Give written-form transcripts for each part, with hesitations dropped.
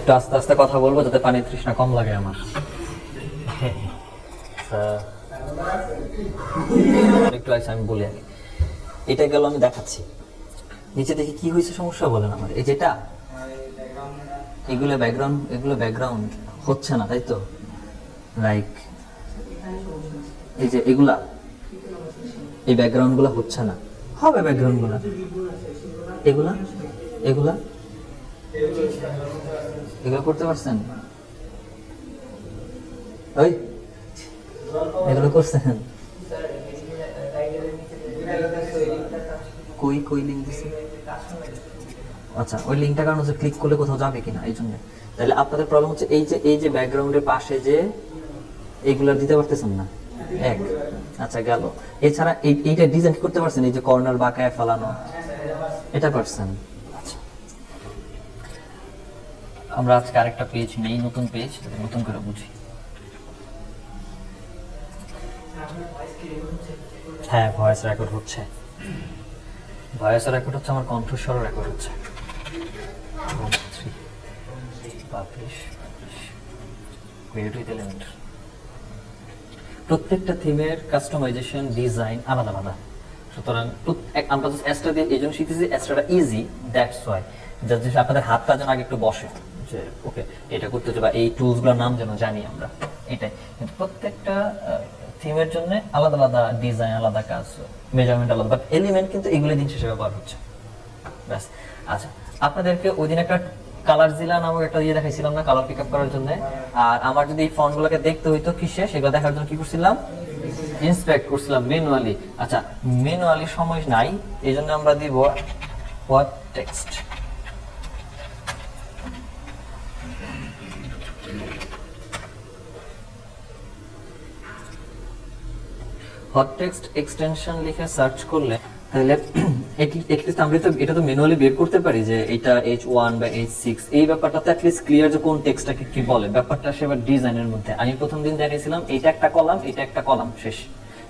একটু আস্তে আস্তে কথা বলবো যাতে পানির তৃষ্ণা কম লাগে আমার। একটু আছে আমি বলি আগে, এটা গেল আমি দেখাচ্ছি। নিচে দেখি কি হয়েছে সমস্যা বলেন আমার। এই যেটা এগুলো ব্যাকগ্রাউন্ড হচ্ছে না, তাই তো? লাইক এই যে এগুলা, এই ব্যাকগ্রাউন্ড গুলা হচ্ছে না, হবে ব্যাকগ্রাউন্ড গুলা, এগুলা এগুলা এগুলো করতে পারছেন? ওই এগুলো করছেন? কই লিঙ্ক দিছে? আচ্ছা, ওই লিঙ্কটা কারণ হচ্ছে ক্লিক করলে কোথাও যাবে কিনা, এই জন্য। তাহলে আপনাদের প্রবলেম হচ্ছে এই যে ব্যাকগ্রাউন্ডের পাশে যে এইগুলা দিতে পারতেছেন না। এক, আচ্ছা গেল। এছাড়া এইটা ডিজাইন করতে পারছেন? এই যে কর্নার বাঁকায় ফেলানো, এটা পারছেন? আচ্ছা, আমরা আজকে আরেকটা পেজ নেই, নতুন পেজ, নতুন করে বুঝি। হ্যাঁ, ভয়েস রেকর্ড হচ্ছে। ভয়েস রেকর্ড হচ্ছে, আমার কণ্ঠস্বর রেকর্ড হচ্ছে। প্রত্যেকটা থিমের কাস্টমাইজেশন ডিজাইন আলাদা আলাদা, সুতরাং আমরা জাস্ট এক্সট্রা দিয়ে এই জন্য শিখতেছি, এক্সট্রাটা ইজি, দ্যাটস ওয়াই। জাস্ট আপনাদের হাতটা যেন আগে একটু বসে যে ওকে এটা করতে হচ্ছে, বা এই টুলসগুলোর নাম যেন জানি আমরা, এটাই। কিন্তু প্রত্যেকটা থিমের জন্য আলাদা আলাদা ডিজাইন, আলাদা কাজ, মেজারমেন্ট আলাদা, বাট এলিমেন্ট কিন্তু এগুলো দিন শেষে ব্যবহার হচ্ছে, ব্যাস। আচ্ছা, আপনাদেরকে ওই দিন একটা কালার জিলা নামক একটা দিয়ে দেখাইছিলাম না, কালার পিক আপ করার জন্য। আর আমার যদি এই ফন্টগুলোকে দেখতে হইতো কিসে, সেগুলো দেখার জন্য কি করছিলাম? ইন্সপেক্ট করছিলাম ম্যানুয়ালি। আচ্ছা, ম্যানুয়ালি সময় নাই, এই জন্য আমরা দিব what text. Hot text extension লিখে সার্চ করলে তাহলে এটলিস্ট আমরা তো এটা তো ম্যানুয়ালি বের করতে পারি যে এটা H1 বা H6, এই ব্যাপারটা তো অ্যাটলিস্ট ক্লিয়ার যে কোন টেক্সটটাকে কি বলে। ব্যাপারটা সেবার ডিজাইনের মধ্যে আমি প্রথম দিন দেখিয়েছিলাম এটা একটা কলাম, এটা একটা কলাম, শেষ।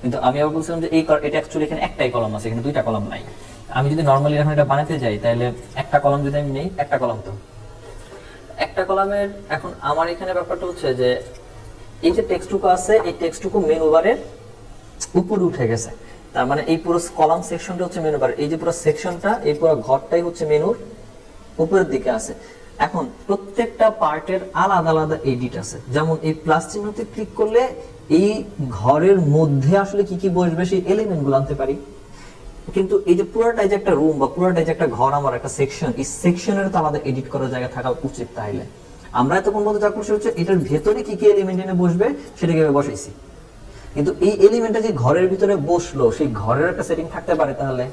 কিন্তু আমি আবার বলছিলাম যে এটা অ্যাকচুয়ালি এখানে একটাই কলাম আছে, এখানে দুইটা কলাম নাই। আমি যদি নরমালি এখন এটা বানাতে যাই তাহলে একটা কলাম যদি আমি নেই, একটা কলাম তো একটা কলামের। এখন আমার এখানে ব্যাপারটা হচ্ছে যে এই যে টেক্সটটুকু আছে, এই টেক্সটটুকু মেনু বারের উপরে উঠে গেছে, তার মানে এই পুরো কলাম সেকশনটা হচ্ছে মেনু বার, এই যে পুরো সেকশনটা, এই পুরো ঘরটাই হচ্ছে মেনুর উপরের দিকে আছে। এখন প্রত্যেকটা পার্টের আলাদা আলাদা এডিট আছে, যেমন এই প্লাস চিহ্নতে ক্লিক করলে এই ঘরের মধ্যে আসলে কি কি বসবে সেই এলিমেন্ট গুলো আনতে পারি। কিন্তু এই যে পুরোটাই যে একটা রুম বা পুরোটাই যে একটা ঘর, আমার একটা সেকশন, এই সেকশনের তো আলাদা এডিট করার জায়গা থাকা উচিত। তাইলে আমরা এতক্ষণ বলতে যা করছি হচ্ছে এটার ভেতরে কি কি এলিমেন্ট এনে বসবে সেটাকে বসাইছি, কিন্তু এই এলিমেন্টটা যে ঘরের ভিতরে বসলো সেই ঘরের একটা সেটিং থাকতে পারে। তাহলে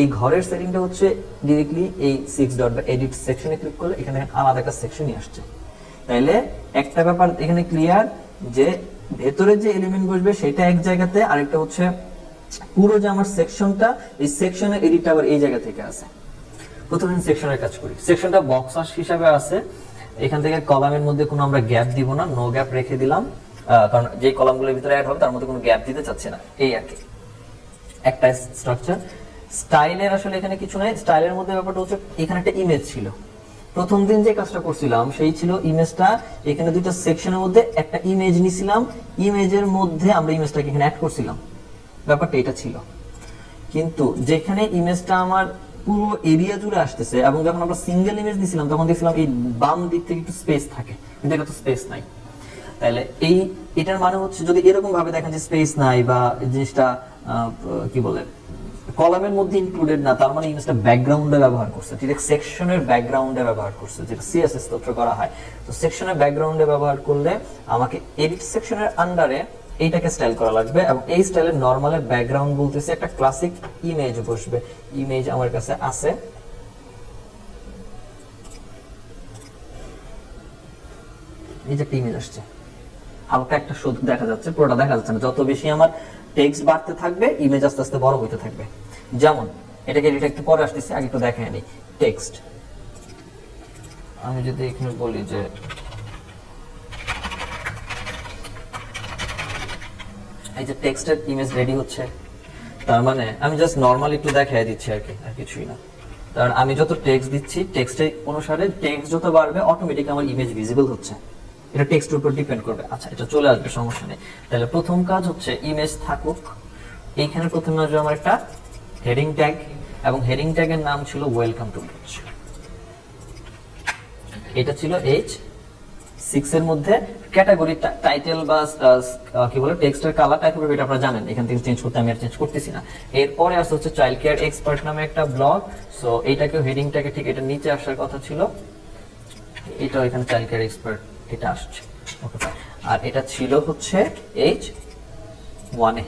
এই ঘরের সেটিংটা হচ্ছে ডিরেক্টলি এই 6 ডট বা এডিট সেকশনে ক্লিক করলে এখানে আলাদা একটা সেকশনই আসছে। তাইলে একটা ব্যাপার এখানে ক্লিয়ার যে ভেতরে যে এলিমেন্ট বসবে সেটা এক জায়গাতে, আরেকটা হচ্ছে পুরো যে আমার সেকশনটা, এই সেকশনের এডিটটা আবার এই জায়গা থেকে আছে। প্রথমে সেকশনের কাজ করি, সেকশনটা বক্স হিসাবে আছে। এখান থেকে কলামের মধ্যে কোনো আমরা গ্যাপ দিব না, নো গ্যাপ রেখে দিলাম, কারণ যে কলামগুলোর ভিতরে অ্যাড হবে তার মধ্যে কোনো গ্যাপ দিতে চাচ্ছি না, এই আর কি একটা স্ট্রাকচার। স্টাইলের আসলে এখানে কিছু নাই, স্টাইলের মধ্যে ব্যাপারটা হচ্ছে এখানে একটা ইমেজ ছিল। প্রথম দিন যে কাজটা করছিলাম সেই ছিল ইমেজটা, এখানে দুইটা সেকশনের মধ্যে একটা ইমেজ নিছিলাম, ইমেজের মধ্যে আমরা ইমেজটাকে এখানে অ্যাড করছিলাম, ব্যাপারটা এটা ছিল। কিন্তু যেখানে ইমেজটা আমার পুরো এরিয়া জুড়ে আসতেছে, এবং যখন আমরা সিঙ্গেল ইমেজ দিছিলাম তখন দেখছিলাম এই বাম দিক থেকে একটু স্পেস থাকে, কিন্তু এটা তো স্পেস নাই। তাহলে এটার মানে হচ্ছে যদি এরকম ভাবে দেখেন যে স্পেস নাই বা জিনিসটা কি বলে কলামের মধ্যে ইনক্লুডেড না, তার মানে ইমেজটা ব্যাকগ্রাউন্ডে ব্যবহার করছে, ঠিক সেকশনের ব্যাকগ্রাউন্ডে ব্যবহার করছে, যেটা সিএসএস তত্ত্ব করা হয়। তো সেকশনের ব্যাকগ্রাউন্ডে ব্যবহার করলে আমাকে এডিট সেকশনের আন্ডারে এইটাকে স্টাইল করা লাগবে, এবং এই স্টাইলের নরমালের ব্যাকগ্রাউন্ড বলতেছে একটা ক্লাসিক ইমেজ বসবে। ইমেজ আমার কাছে আছে, এই যে একটা ইমেজ আসছে, হালকা একটা শুধু দেখা যাচ্ছে, পুরোটা দেখা যাচ্ছে না। যত বেশি আমার টেক্সট বাড়তে থাকবে ইমেজ আস্তে আস্তে বড় হতে থাকবে। যেমন এটাকে এডিট একটু পরে আসতেছে, আগে একটু দেখায় নি টেক্সট। আমি যদি এখানে বলি যে এই যে টেক্সটের ইমেজ রেডি হচ্ছে, তার মানে আমি জাস্ট নরমালি একটু দেখাই দিচ্ছি আর কি, আর কিছুই না। কারণ আমি যত টেক্সট দিচ্ছি টেক্সটের অনুসারে টেক্সট যত বাড়বে অটোমেটিক আমার ইমেজ ভিজিবল হচ্ছে, এটা টেক্সটের উপর ডিপেন্ড করবে। আচ্ছা এটা চলে আসবে, সমস্যা নেই। তাহলে প্রথম কাজ হচ্ছে ইমেজ থাকুক, এইখানে প্রথমে আসবে আমার একটা হেডিং ট্যাগ, এবং হেডিং ট্যাগের নাম ছিল ওয়েলকাম টু পেজ। এটা ছিল H6 এর মধ্যে ক্যাটাগরি টাইটেল বা কি বলে টেক্সটের কালার টাইপ হবে, এটা আপনারা জানেন, এখান থেকে চেঞ্জ করতে আমি আর চেঞ্জ করতেছি না। এরপরে আসছে হচ্ছে চাইল্ড কেয়ার এক্সপার্ট নামে একটা ব্লগ, সো এইটাকে হেডিংটাকে ঠিক এটা নিচে আসার কথা ছিল, এটা এখানে চাইল্ড কেয়ার এক্সপার্ট এটা আসছে, ওকে। আর এটা ছিল হচ্ছে H1 এ,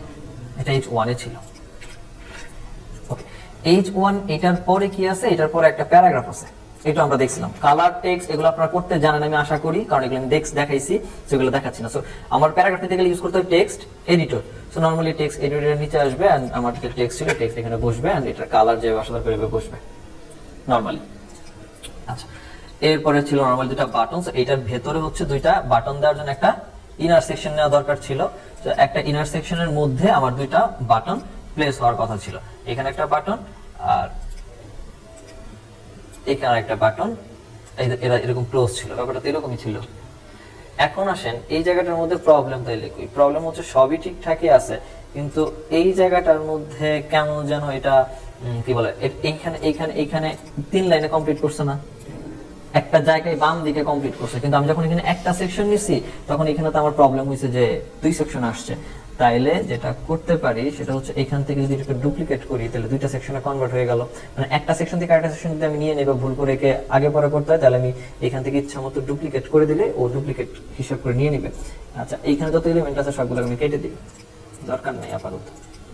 এটা H1 এ ছিল, ওকে। H1 এটার পরে কি আছে, এটার পরে একটা প্যারাগ্রাফ আছে, এটা আমরা দেখছিলাম। কালার টেক্সট এগুলো আপনারা করতে জানেন আমি আশা করি, কারণ এগুলো আমি দেখাইছি, সেগুলো দেখাচ্ছি না। সো আমার প্যারাগ্রাফ দিতে গেলে ইউজ করতে হবে text editor. So normally text এডিটরের নিচে আসবে, এন্ড আমার যে টেক্সট ছিল টেক্সট এখানে বসবে, এন্ড এটা কালার যে আসলে করে বসবে নরমালি। আচ্ছা এরপরে ছিল নরমালি দুটো বাটন, এটার ভেতরে হচ্ছে দুইটা বাটন দেওয়ার জন্য একটা ইনার সেকশন নেওয়া দরকার ছিল। তো একটা ইনার সেকশনের মধ্যে আমার দুইটা বাটন প্লেস হওয়ার কথা ছিল, এখানে একটা বাটন আর এখানে একটা বাটন, এরা এরকম ক্লোজ ছিল, ব্যাপারটা তো এরকমই ছিল। এখন আসেন এই জায়গাটার মধ্যে প্রবলেম, তাইলে কি প্রবলেম হচ্ছে, সবই ঠিকঠাকই আছে, কিন্তু এই জায়গাটার মধ্যে কেমন যেন এটা কি বলে, এইখানে এইখানে এইখানে 3 লাইনে কমপ্লিট করছে না, একটা জায়গায় বাম দিকে কমপ্লিট করছে, কিন্তু আমি যখন এখানে একটা সেকশন নিছি তখন এখানে তো আমার প্রবলেম হয়েছে যে 2 সেকশন আসছে। তাইলে যেটা করতে পারি সেটা হচ্ছে এখান থেকে যদি এটাকে ডুপ্লিকেট করি, তাহলে 2টা সেকশনে কনভার্ট হয়ে গেল। মানে একটা সেকশন থেকে আরেকটা সেকশন যদি আমি নিয়ে নেব, ভুল করে একে আগে পরে করতে হয়, তাহলে আমি এখান থেকে ইচ্ছা মতো ডুপ্লিকেট করে দিলে ও ডুপ্লিকেট হিসাব করে নিয়ে নেবে। আচ্ছা এইখানে যত এলিমেন্ট আছে সবগুলো আমি কেটে দিই, দরকার নেই আপাতত,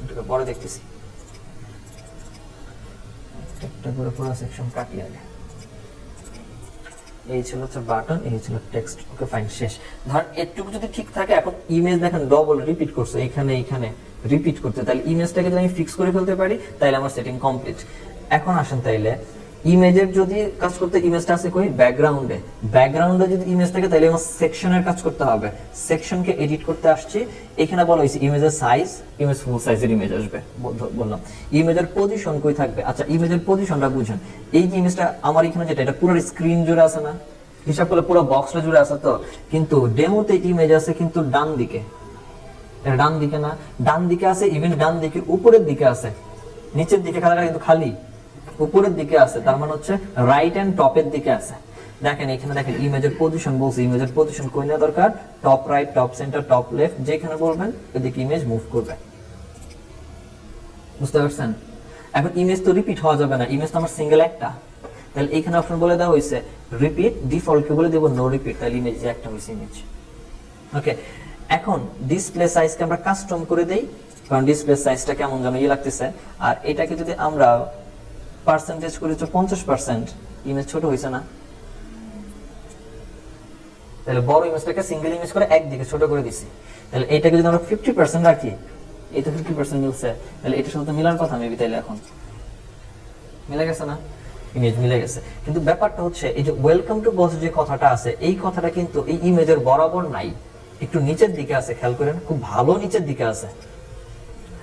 এটাকে পরে দেখতেছি। একটা করে পুরো সেকশন কাটি আগে। এই ছিল হচ্ছে বাটন, এই ছিল টেক্সট, ওকে ফাইন, শেষ। ধর এটুকু যদি ঠিক থাকে, এখন ইমেজ দেখেন ডবল রিপিট করছে, এখানে এখানে রিপিট করতে, তাহলে ইমেজটাকে যদি আমি ফিক্স করে ফেলতে পারি তাহলে আমার সেটিং কমপ্লিট। এখন আসেন তাইলে ইমেজের যদি কাজ করতে, ইমেজটা আছে কই ব্যাকগ্রাউন্ডে, ব্যাকগ্রাউন্ডে যদি ইমেজ থাকে তাহলে আমার সেকশনের কাজ করতে হবে, সেকশনকে এডিট করতে আসছি। এখানে বলা হয়েছে ইমেজের সাইজ, ইমেজ ফুল সাইজের ইমেজ আসবে বললাম। ইমেজের পজিশন কই থাকবে, আচ্ছা ইমেজের পজিশনটা বুঝেন, এই যে ইমেজটা আমার এখানে যেটা, এটা পুরো স্ক্রিন জুড়ে আছে না, হিসাব করলে পুরো বক্সটা জুড়ে আছে তো, কিন্তু ডেমোতে ইমেজ আছে কিন্তু ডান দিকে, এটা ডান দিকে না, ডান দিকে আছে, ইভেন ডান দিকে উপরের দিকে আছে, নিচের দিকে খাতাটা কিন্তু খালি, উপরের দিকে আছে, তার মানে হচ্ছে রাইট এন্ড টপের দিকে আছে। দেখেন এখানে দেখেন ইমেজের পজিশন বলছে, ইমেজের পজিশন কই না দরকার, top right, top centre, top left, যেখানে বলবেন এদিকে ইমেজ মুভ করবে, বুঝতে পারছেন? এখন ইমেজ তো রিপিট হওয়া যাবে না, ইমেজ তো আমার সিঙ্গেল একটা, তাহলে এখানে অপশন বলে দেওয়া হয়েছে রিপিট, ডিফল্ট কে বলে দেব নো রিপিট, তাহলে ইমেজ যে একটা হইছে ইমেজ, ওকে। এখন ডিসপ্লে সাইজকে আমরা কাস্টম করে দেই, কারণ ডিসপ্লে সাইজটা কেমন যেন লাগতেছে, আর এটাকে যদি আমরা পার্সেন্টেজ করে 50%, ইমেজ ছোট হইছে না, তাহলে বড় ইমেজটাকে সিঙ্গেল ইমেজ করে একদিকে ছোট করে দিছি, তাহলে এটাকে যদি আমরা 50% রাখি, এই তো 50% মিলছে, তাহলে এটার সাথে মিলার কথা মেবি, তাইলে এখন মিলে গেছে না, ইমেজ মিলে গেছে। কিন্তু ব্যাপারটা হচ্ছে এই যে ওয়েলকাম টু বস যে কথাটা আছে, এই কথাটা কিন্তু এই ইমেজের বরাবর নাই, একটু নিচের দিকে আছে, খেয়াল করেন খুব ভালো নিচের দিকে আছে,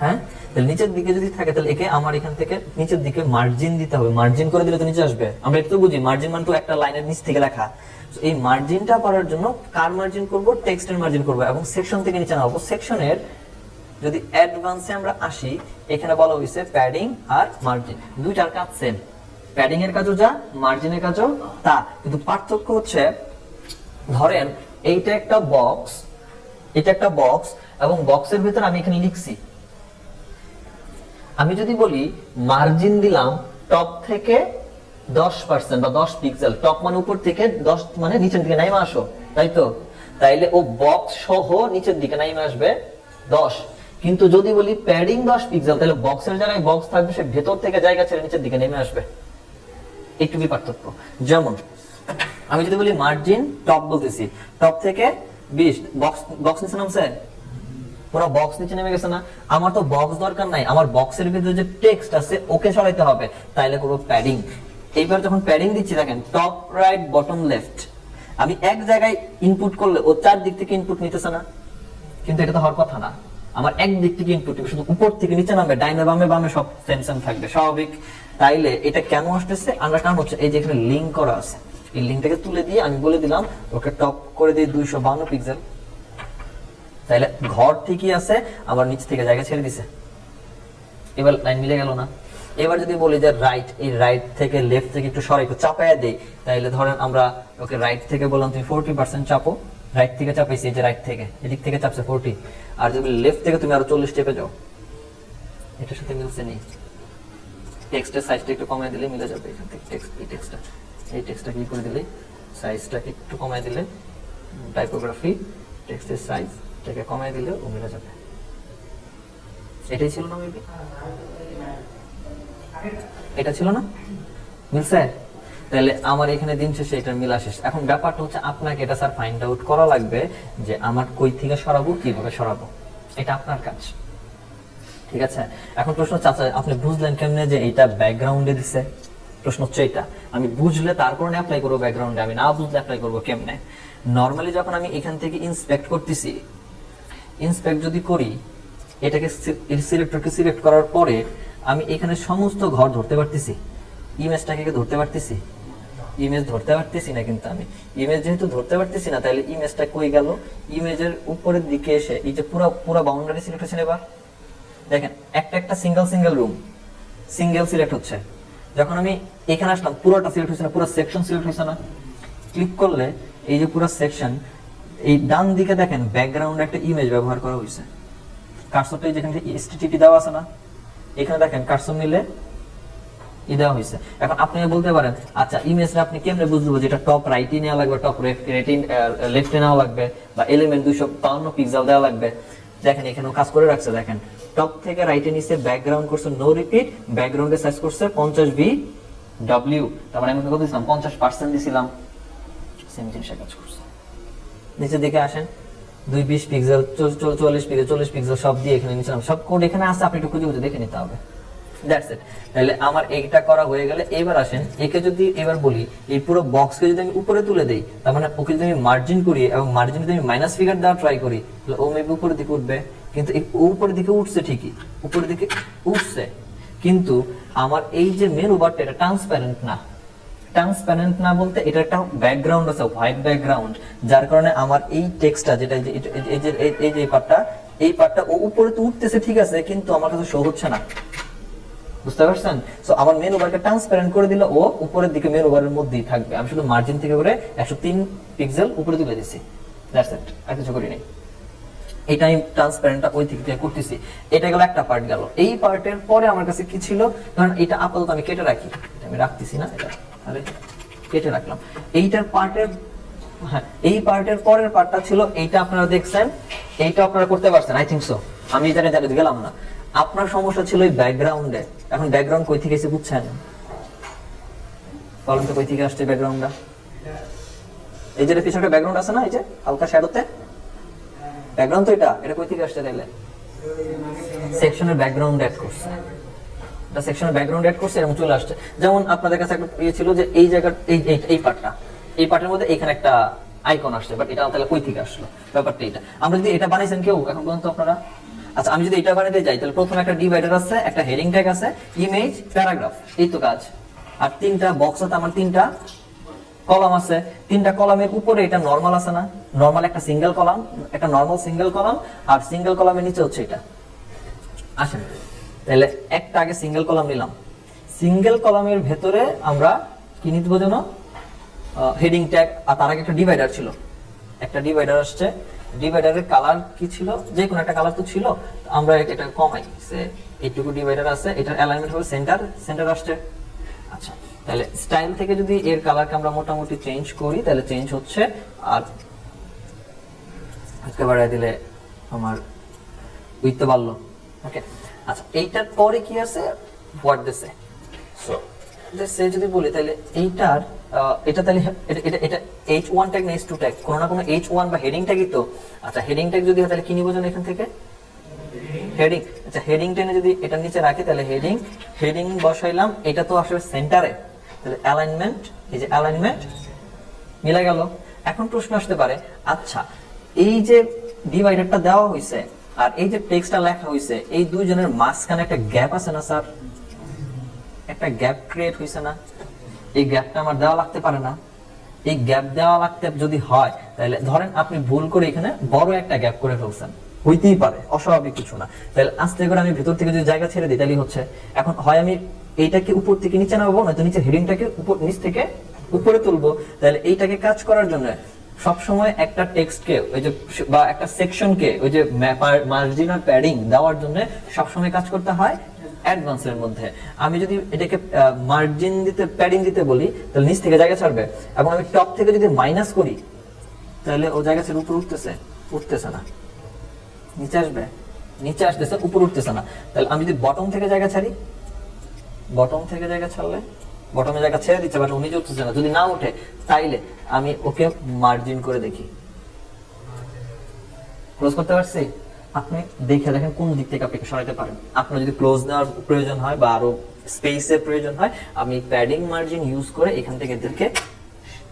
হ্যাঁ। তাহলে নিচের দিকে যদি থাকে তাহলে একে আমার এখান থেকে নিচের দিকে মার্জিন দিতে হবে, মার্জিন করে দিলে তো নিচে আসবে, আমরা একটু বুঝি মার্জিন মানে তো একটা লাইনের নিচ থেকে লেখা। এই মার্জিনটা করার জন্য কার মার্জিন করব, টেক্সটের মার্জিন করব, এবং সেকশন থেকে নিচে নামাবো। সেকশনের যদি অ্যাডভান্সে আমরা আসি, এখানে বলা হয়েছে প্যাডিং আর মার্জিন, দুইটার কাজ সেম, প্যাডিং এর কাজও যা, মার্জিনের কাজও তা, কিন্তু পার্থক্য হচ্ছে ধরেন এইটা একটা বক্স, এটা একটা বক্স, এবং বক্সের ভিতরে আমি এখানে লিখছি, আমি যদি বলি মার্জিন দিলাম টপ থেকে 10% বা 10 পিক্সেল, টপ মানে উপর থেকে, 10 মানে নিচের দিকে নাইমা আসো, তাই তো, তাইলে ও বক্স সহ নিচের দিকে নাইমা আসবে 10। কিন্তু যদি বলি প্যাডিং 10 পিক্সেল, তাহলে বক্সের জায়গায় বক্স থাকবে, সে ভেতর থেকে জায়গা ছেড়ে নিচের দিকে নেমে আসবে, একটুই পার্থক্য। যেমন আমি যদি বলি মার্জিন টপ বলতেছি, টপ থেকে 20, বক্স নিচে নামছে, পুরো বক্স নিচে নেমে গেছে না, আমার তো বক্স দরকার নাই, আমার বক্সের ভিতরে যে টেক্সট আছে ওকে সরাইতে হবে, তাইলে করব প্যাডিং। এইবার যখন প্যাডিং দিচ্ছি দেখেন টপ রাইট বটম লেফট, আমি এক জায়গায় ইনপুট করলে ও চার দিক থেকে ইনপুট নিতেছে না, কিন্তু এটা তো হওয়ার কথা না, আমার এক দিক থেকে ইনপুট শুধু উপর থেকে নিচে নামবে, ডাইনে বামে বামে সব সেম সেম থাকবে, স্বাভাবিক তাইলে এটা কেন আসতেছে, আমরা কারণ হচ্ছে এই যে এখানে লিঙ্ক করা আছে, এই লিঙ্কটাকে তুলে দিয়ে আমি বলে দিলাম ওকে টপ করে দিয়ে 252 পিক্সেল, তাইলে ঘর ঠিকই আছে, আবার নিচ থেকে জায়গা ছেড়ে দিছে। এবার লাইন মিলে গেল না? এবার যদি বলি যে রাইট, এই রাইট থেকে লেফট থেকে একটু সরাই একটু চাপায়া দেই, তাইলে ধরেন আমরা ওকে রাইট থেকে বললাম তুমি 40% চাপো, রাইট থেকে চাপাইছি, এই যে রাইট থেকে এদিক থেকে চাপছে 40, আর যদি লেফট থেকে তুমি আরো 40 স্টেপে যাও, এটার সাথে মিলছে নেই। টেক্সটের সাইজটা একটু কমায় দিলে মিলে যাবে। এখান থেকে টেক্সট, এই টেক্সটটা কি করে দিলে সাইজটা একটু কমায় দিলে, টাইপোগ্রাফি টেক্সটের সাইজটাকে কমায় দিলে ও মিলে যাবে। এটাই ছিল না মেবি, এটা ছিল না, মিলছে? তাহলে আমার এখানে দিন শেষে এটার মিলা শেষ। এখন ব্যাপারটা হচ্ছে আপনাকে এটা স্যার ফাইন্ড আউট করা লাগবে যে আমার কই থেকে সরাবো, কিভাবে সরাবো, এটা আপনার কাজ, ঠিক আছে? এখন প্রশ্ন হচ্ছে আচ্ছা আপনি বুঝলেন কেমনে যে এটা ব্যাকগ্রাউন্ডে দিছে? প্রশ্ন হচ্ছে এটা আমি বুঝলে তারপর অ্যাপ্লাই করবো ব্যাকগ্রাউন্ডে, আমি না বুঝলে অ্যাপ্লাই করবো কেমনে? নর্মালি যখন আমি এখান থেকে ইন্সপেক্ট করতেছি, ইন্সপেক্ট যদি করি, এটাকে সিলেক্টরকে সিলেক্ট করার পরে আমি এখানে সমস্ত ঘর ধরতে পারতেছি, ইমেজটাকে ধরতে পারতেছি, ইমেজ ধরতে পারতেছি না। কিন্তু আমি ইমেজ যেহেতু ধরতে পারতেছি না, তাহলে ইমেজটা কই গেল? ইমেজের উপরের দিকে এসে এই যে পুরো বাউন্ডারি সিলেক্ট হচ্ছে, এবার দেখেন একটা সিঙ্গেল রুম সিঙ্গেল সিলেক্ট হচ্ছে। যখন আমি এখানে আসলাম পুরোটা সিলেক্ট হচ্ছে না, পুরো সেকশন সিলেক্ট হচ্ছে না। ক্লিক করলে এই যে পুরো সেকশন, এই ডান দিকে দেখেন ব্যাকগ্রাউন্ডে একটা ইমেজ ব্যবহার করা হয়েছে। কার্সরটা যেখানে এসটিটিপি দেওয়া আছে না, এখানে দেখেন কার্সর নিলে ই দেওয়া হয়েছে। এখন আপনি বলতে পারেন আচ্ছা ইমেজটা আপনি কেমনে বুঝবো যে এটা টপ রাইটে নেওয়া লাগবে, টপ লেফটে নেওয়া লাগবে, বা এলিমেন্ট 252 পিক্সেল দেওয়া লাগবে? দেখেন এখানেও কাজ করে রাখছে, দেখেন টপ থেকে রাইটে নিচে ব্যাকগ্রাউন্ড করছে নো রিপিট, ব্যাকগ্রাউন্ডে সাইজ করছে 50 VW, তার মানে আমি কত দিছিলাম 50% দিছিলাম, সেম জিনিসের কাজ করছে। নিচের দিকে আসেন 220 পিক্সেল 40 পিক্সেল সব দিয়ে এখানে নিছিলাম, সব কোড এখানে আছে, আপনি একটু খুঁজে খুঁজে দেখে নিতে হবে। That's it. তাহলে আমার এইটা করা হয়ে গেলে এবার আসেন একে যদি এবার বলি এই পুরো বক্সকে যদি আমি উপরে তুলে দেই, তার মানে ওকে যদি আমি মার্জিন করি এবং মার্জিন যদি আমি মাইনাস ফিগার দেওয়া ট্রাই করি, তাহলে ও মেবি উপরের দিকে উঠবে। কিন্তু এই উপরের দিকে উঠছে ঠিকই, উপরের দিকে উঠছে, কিন্তু আমার এই যে মেনু বারটা এটা ট্রান্সপারেন্ট না। ট্রান্সপারেন্ট না বলতে এটা একটা ব্যাকগ্রাউন্ড আছে, হোয়াইট ব্যাকগ্রাউন্ড, যার কারণে আমার এই টেক্সটটা যেটা এই যে পার্টটা ও উপরে তো উঠতেছে ঠিক আছে, কিন্তু আমার কাছে শো হচ্ছে না। বুঝতে পারছেন? সো আমার মেনু বারকে ট্রান্সপারেন্ট করে দিলে ও উপরের দিকে মেনু বারের মধ্যেই থাকবে। আমি শুধু মার্জিন থেকে করে 103 পিক্সেল উপরে তুলে দিছি, দ্যাটস ইট, আর কিছু করি নাই। এটা আমি ট্রান্সপারেন্টটা ওই দিক থেকে করতেছি। এটা গেল একটা পার্ট গেল। এই পার্টের পরে আমার কাছে কি ছিল, কারণ এটা আপাতত আমি কেটে রাখি, আমি রাখতেছি না এটা, আরে কেটে রাখলাম। এইটার পার্টের হ্যাঁ এই পার্টের পরের পার্টটা ছিল এইটা, আপনারা দেখছেন, এইটা আপনারা করতে পারছেন আই থিংক সো। আমি এই জায়গায় গেলাম না। আপনার সমস্যা ছিল এই ব্যাকগ্রাউন্ডে। এখন ব্যাকগ্রাউন্ড কই থেকে এসে বুঝছেন? বলেন তো কই থেকে আসছে ব্যাকগ্রাউন্ডটা? এই যে পিছনে ব্যাকগ্রাউন্ড আছে না, এই যে হালকা শ্যাডোতে ব্যাকগ্রাউন্ড, তো এটা কই থেকে আসছে? তাইলে সেকশনের ব্যাকগ্রাউন্ড অ্যাড করছে, এটা সেকশনের ব্যাকগ্রাউন্ড অ্যাড করছে এবং চলে আসছে। যেমন আপনাদের কাছে একটা ইয়ে ছিল যে এই জায়গার এই পার্টটা, এই পার্টের মধ্যে এখানে একটা আইকন আসছে, বাট এটা তাহলে কই থেকে আসলো? ব্যাপারটা এটা। আমরা যদি এটা বানাইছেন কেউ এখন পর্যন্ত আপনারা? আচ্ছা আমি যদি এটা বানাতে যাই, তাহলে প্রথমে একটা ডিভাইডার আছে, একটা হেডিং ট্যাগ আছে, ইমেজ, প্যারাগ্রাফ, এই তো কাজ। আর তিনটা বক্স আছে, আমার তিনটা কলাম আছে, তিনটা কলামের উপরে এটা নরমাল আছে না, নরমাল একটা সিঙ্গেল কলাম, একটা নরমাল সিঙ্গেল কলাম, আর সিঙ্গেল কলামের নিচে হচ্ছে এটা। আসেন তাহলে একটা আগে সিঙ্গেল কলাম নিলাম, সিঙ্গেল কলামের ভেতরে আমরা কি নিতে বোঝানো হেডিং ট্যাগ, আর তার আগে একটা ডিভাইডার ছিল, একটা ডিভাইডার আসছে। ডিভাইডারের কালার কি ছিল? যে কোনো একটা কালার তো ছিল, আমরা এটা কমাই, এইটুকু ডিভাইডার আছে, এটার অ্যালাইনমেন্ট হবে সেন্টার আসছে। আচ্ছা তাহলে স্টাইল থেকে যদি এর কালারকে আমরা মোটামুটি চেঞ্জ করি, তাহলে চেঞ্জ হচ্ছে, আর আজকে বাড়ায় দিলে আমার বুঝতে পারলো। ওকে আচ্ছা এইটার পরে কি আছে? হোয়াট দিছে। সো সে যদি বলি তাহলে এইটার এটা তাহলে এটা H1 ট্যাগ না H2 ট্যাগ? কোনো না কোনো H1 বা হেডিং ট্যাগই তো। আচ্ছা হেডিং ট্যাগ যদি হয় তাহলে কি নিব জানেন এখান থেকে? হেডিং। আচ্ছা হেডিং টেনে যদি এটা নিচে রাখি, তাহলে হেডিং বসাইলাম, এটা তো আসলে সেন্টারে, তাহলে অ্যালাইনমেন্ট, এই যে অ্যালাইনমেন্ট মিলে গেল। এখন প্রশ্ন আসতে পারে, আচ্ছা এই যে ডিভাইডারটা দেওয়া হয়েছে আর এই যে টেক্সটটা লেখা হয়েছে, এই দুইজনের মাঝখানে একটা গ্যাপ আছে না স্যার? একটা গ্যাপ ক্রিয়েট হয়েছে না? এই গ্যাপটা আমার দেওয়া লাগতে পারে না? এই গ্যাপ দেওয়া লাগতে যদি হয়, তাহলে ধরেন আপনি ভুল করে এখানে বড় একটা গ্যাপ করে ফেলছেন, হইতেই পারে, অস্বাভাবিক কিছু না। তাহলে আস্তে করে আমি ভিতর থেকে যদি জায়গা ছেড়ে দিই তাহলে হচ্ছে, এখন হয় আমি এইটাকে উপর থেকে নিচে নামাবো, নয়তো নিচে হেডিংটাকে উপর নিচ থেকে উপরে তুলবো। তাহলে এইটাকে কাজ করার জন্য সবসময় একটা টেক্সটকে ওই যে বা একটা সেকশনকে ওই যে মার্জিন আর প্যাডিং দেওয়ার জন্য সবসময় কাজ করতে হয় অ্যাডভান্সের মধ্যে। আমি যদি এটাকে মার্জিন দিতে প্যাডিং দিতে বলি তাহলে নিচ থেকে জায়গা ছাড়বে, এবং আমি টপ থেকে যদি মাইনাস করি তাহলে ও জায়গা ছেড়ে উপর উঠতেছে না, নিচে আসবে, নিচে আসতেছে, উপর উঠতেছে না। তাহলে আমি যদি বটম থেকে জায়গা ছাড়ি, বটম থেকে জায়গা ছাড়লে বটমে জায়গা ছেড়ে দিচ্ছে বাট উনি উঠতেছে না, যদি না উঠে তাইলে আমি ওকে মার্জিন করে দেখি, ক্লোজ করতে পারছি। আপনি দেখে দেখেন কোন দিক থেকে আপনি সরাইতে পারেন। আপনার যদি ক্লোজ দেওয়ার প্রয়োজন হয় বা আরো স্পেসের প্রয়োজন হয়, আমি প্যাডিং মার্জিন ইউজ করে এখান থেকে এদেরকে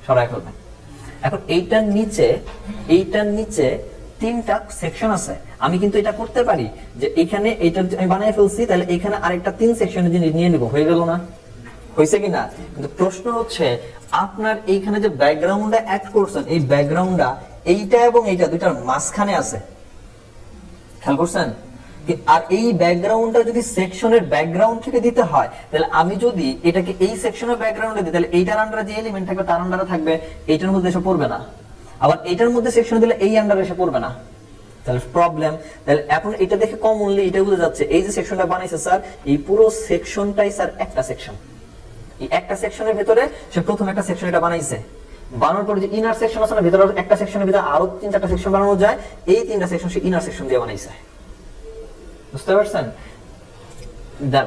সরাই ফেলবেন। এখন এইটার নিচে 3টা সেকশন আছে। আমি কিন্তু এটা করতে পারি যে এখানে এইটা আমি বানিয়ে ফেলছি, তাহলে এখানে আরেকটা 3 সেকশনের জিনিস নিয়ে নিব, হয়ে গেল না? হয়েছে কিনা? কিন্তু প্রশ্ন হচ্ছে আপনার এইখানে যে ব্যাকগ্রাউন্ডটা অ্যাড করছেন, এই ব্যাকগ্রাউন্ডটা এইটা এবং এইটা দুইটার মাঝখানে আছে, খেয়াল করছেন? আর এই ব্যাকগ্রাউন্ডটা যদি সেকশনের ব্যাকগ্রাউন্ড থেকে দিতে হয়, তাহলে আমি যদি এটাকে এই সেকশনের ব্যাকগ্রাউন্ডে দিই তাহলে এইটার আন্ডারে যে এলিমেন্ট থাকবে তার আন্ডারে থাকবে, এইটার মধ্যে এসে পড়বে না। আবার এইটার মধ্যে সেকশন দিলে এই আন্ডারে এসে পড়বে না, তাহলে প্রবলেম। তাহলে এখন এটা দেখে কমনলি এটা বুঝা যাচ্ছে এই যে সেকশনটা বানাইছে স্যার, এই পুরো সেকশনটাই স্যার একটা সেকশন। এই একটা সেকশনের ভিতরে সে প্রথম একটা সেকশন এটা বানাইছে, বানানোর পরে যে ইনার সেকশন আছে না, ভিতরে একটা সেকশনের ভিতরে আরো 3-4টা সেকশন বানানো যায়, এই 3টা সেকশন সে ইনার সেকশন দিয়ে বানাইছে। বুঝতে পারছেন?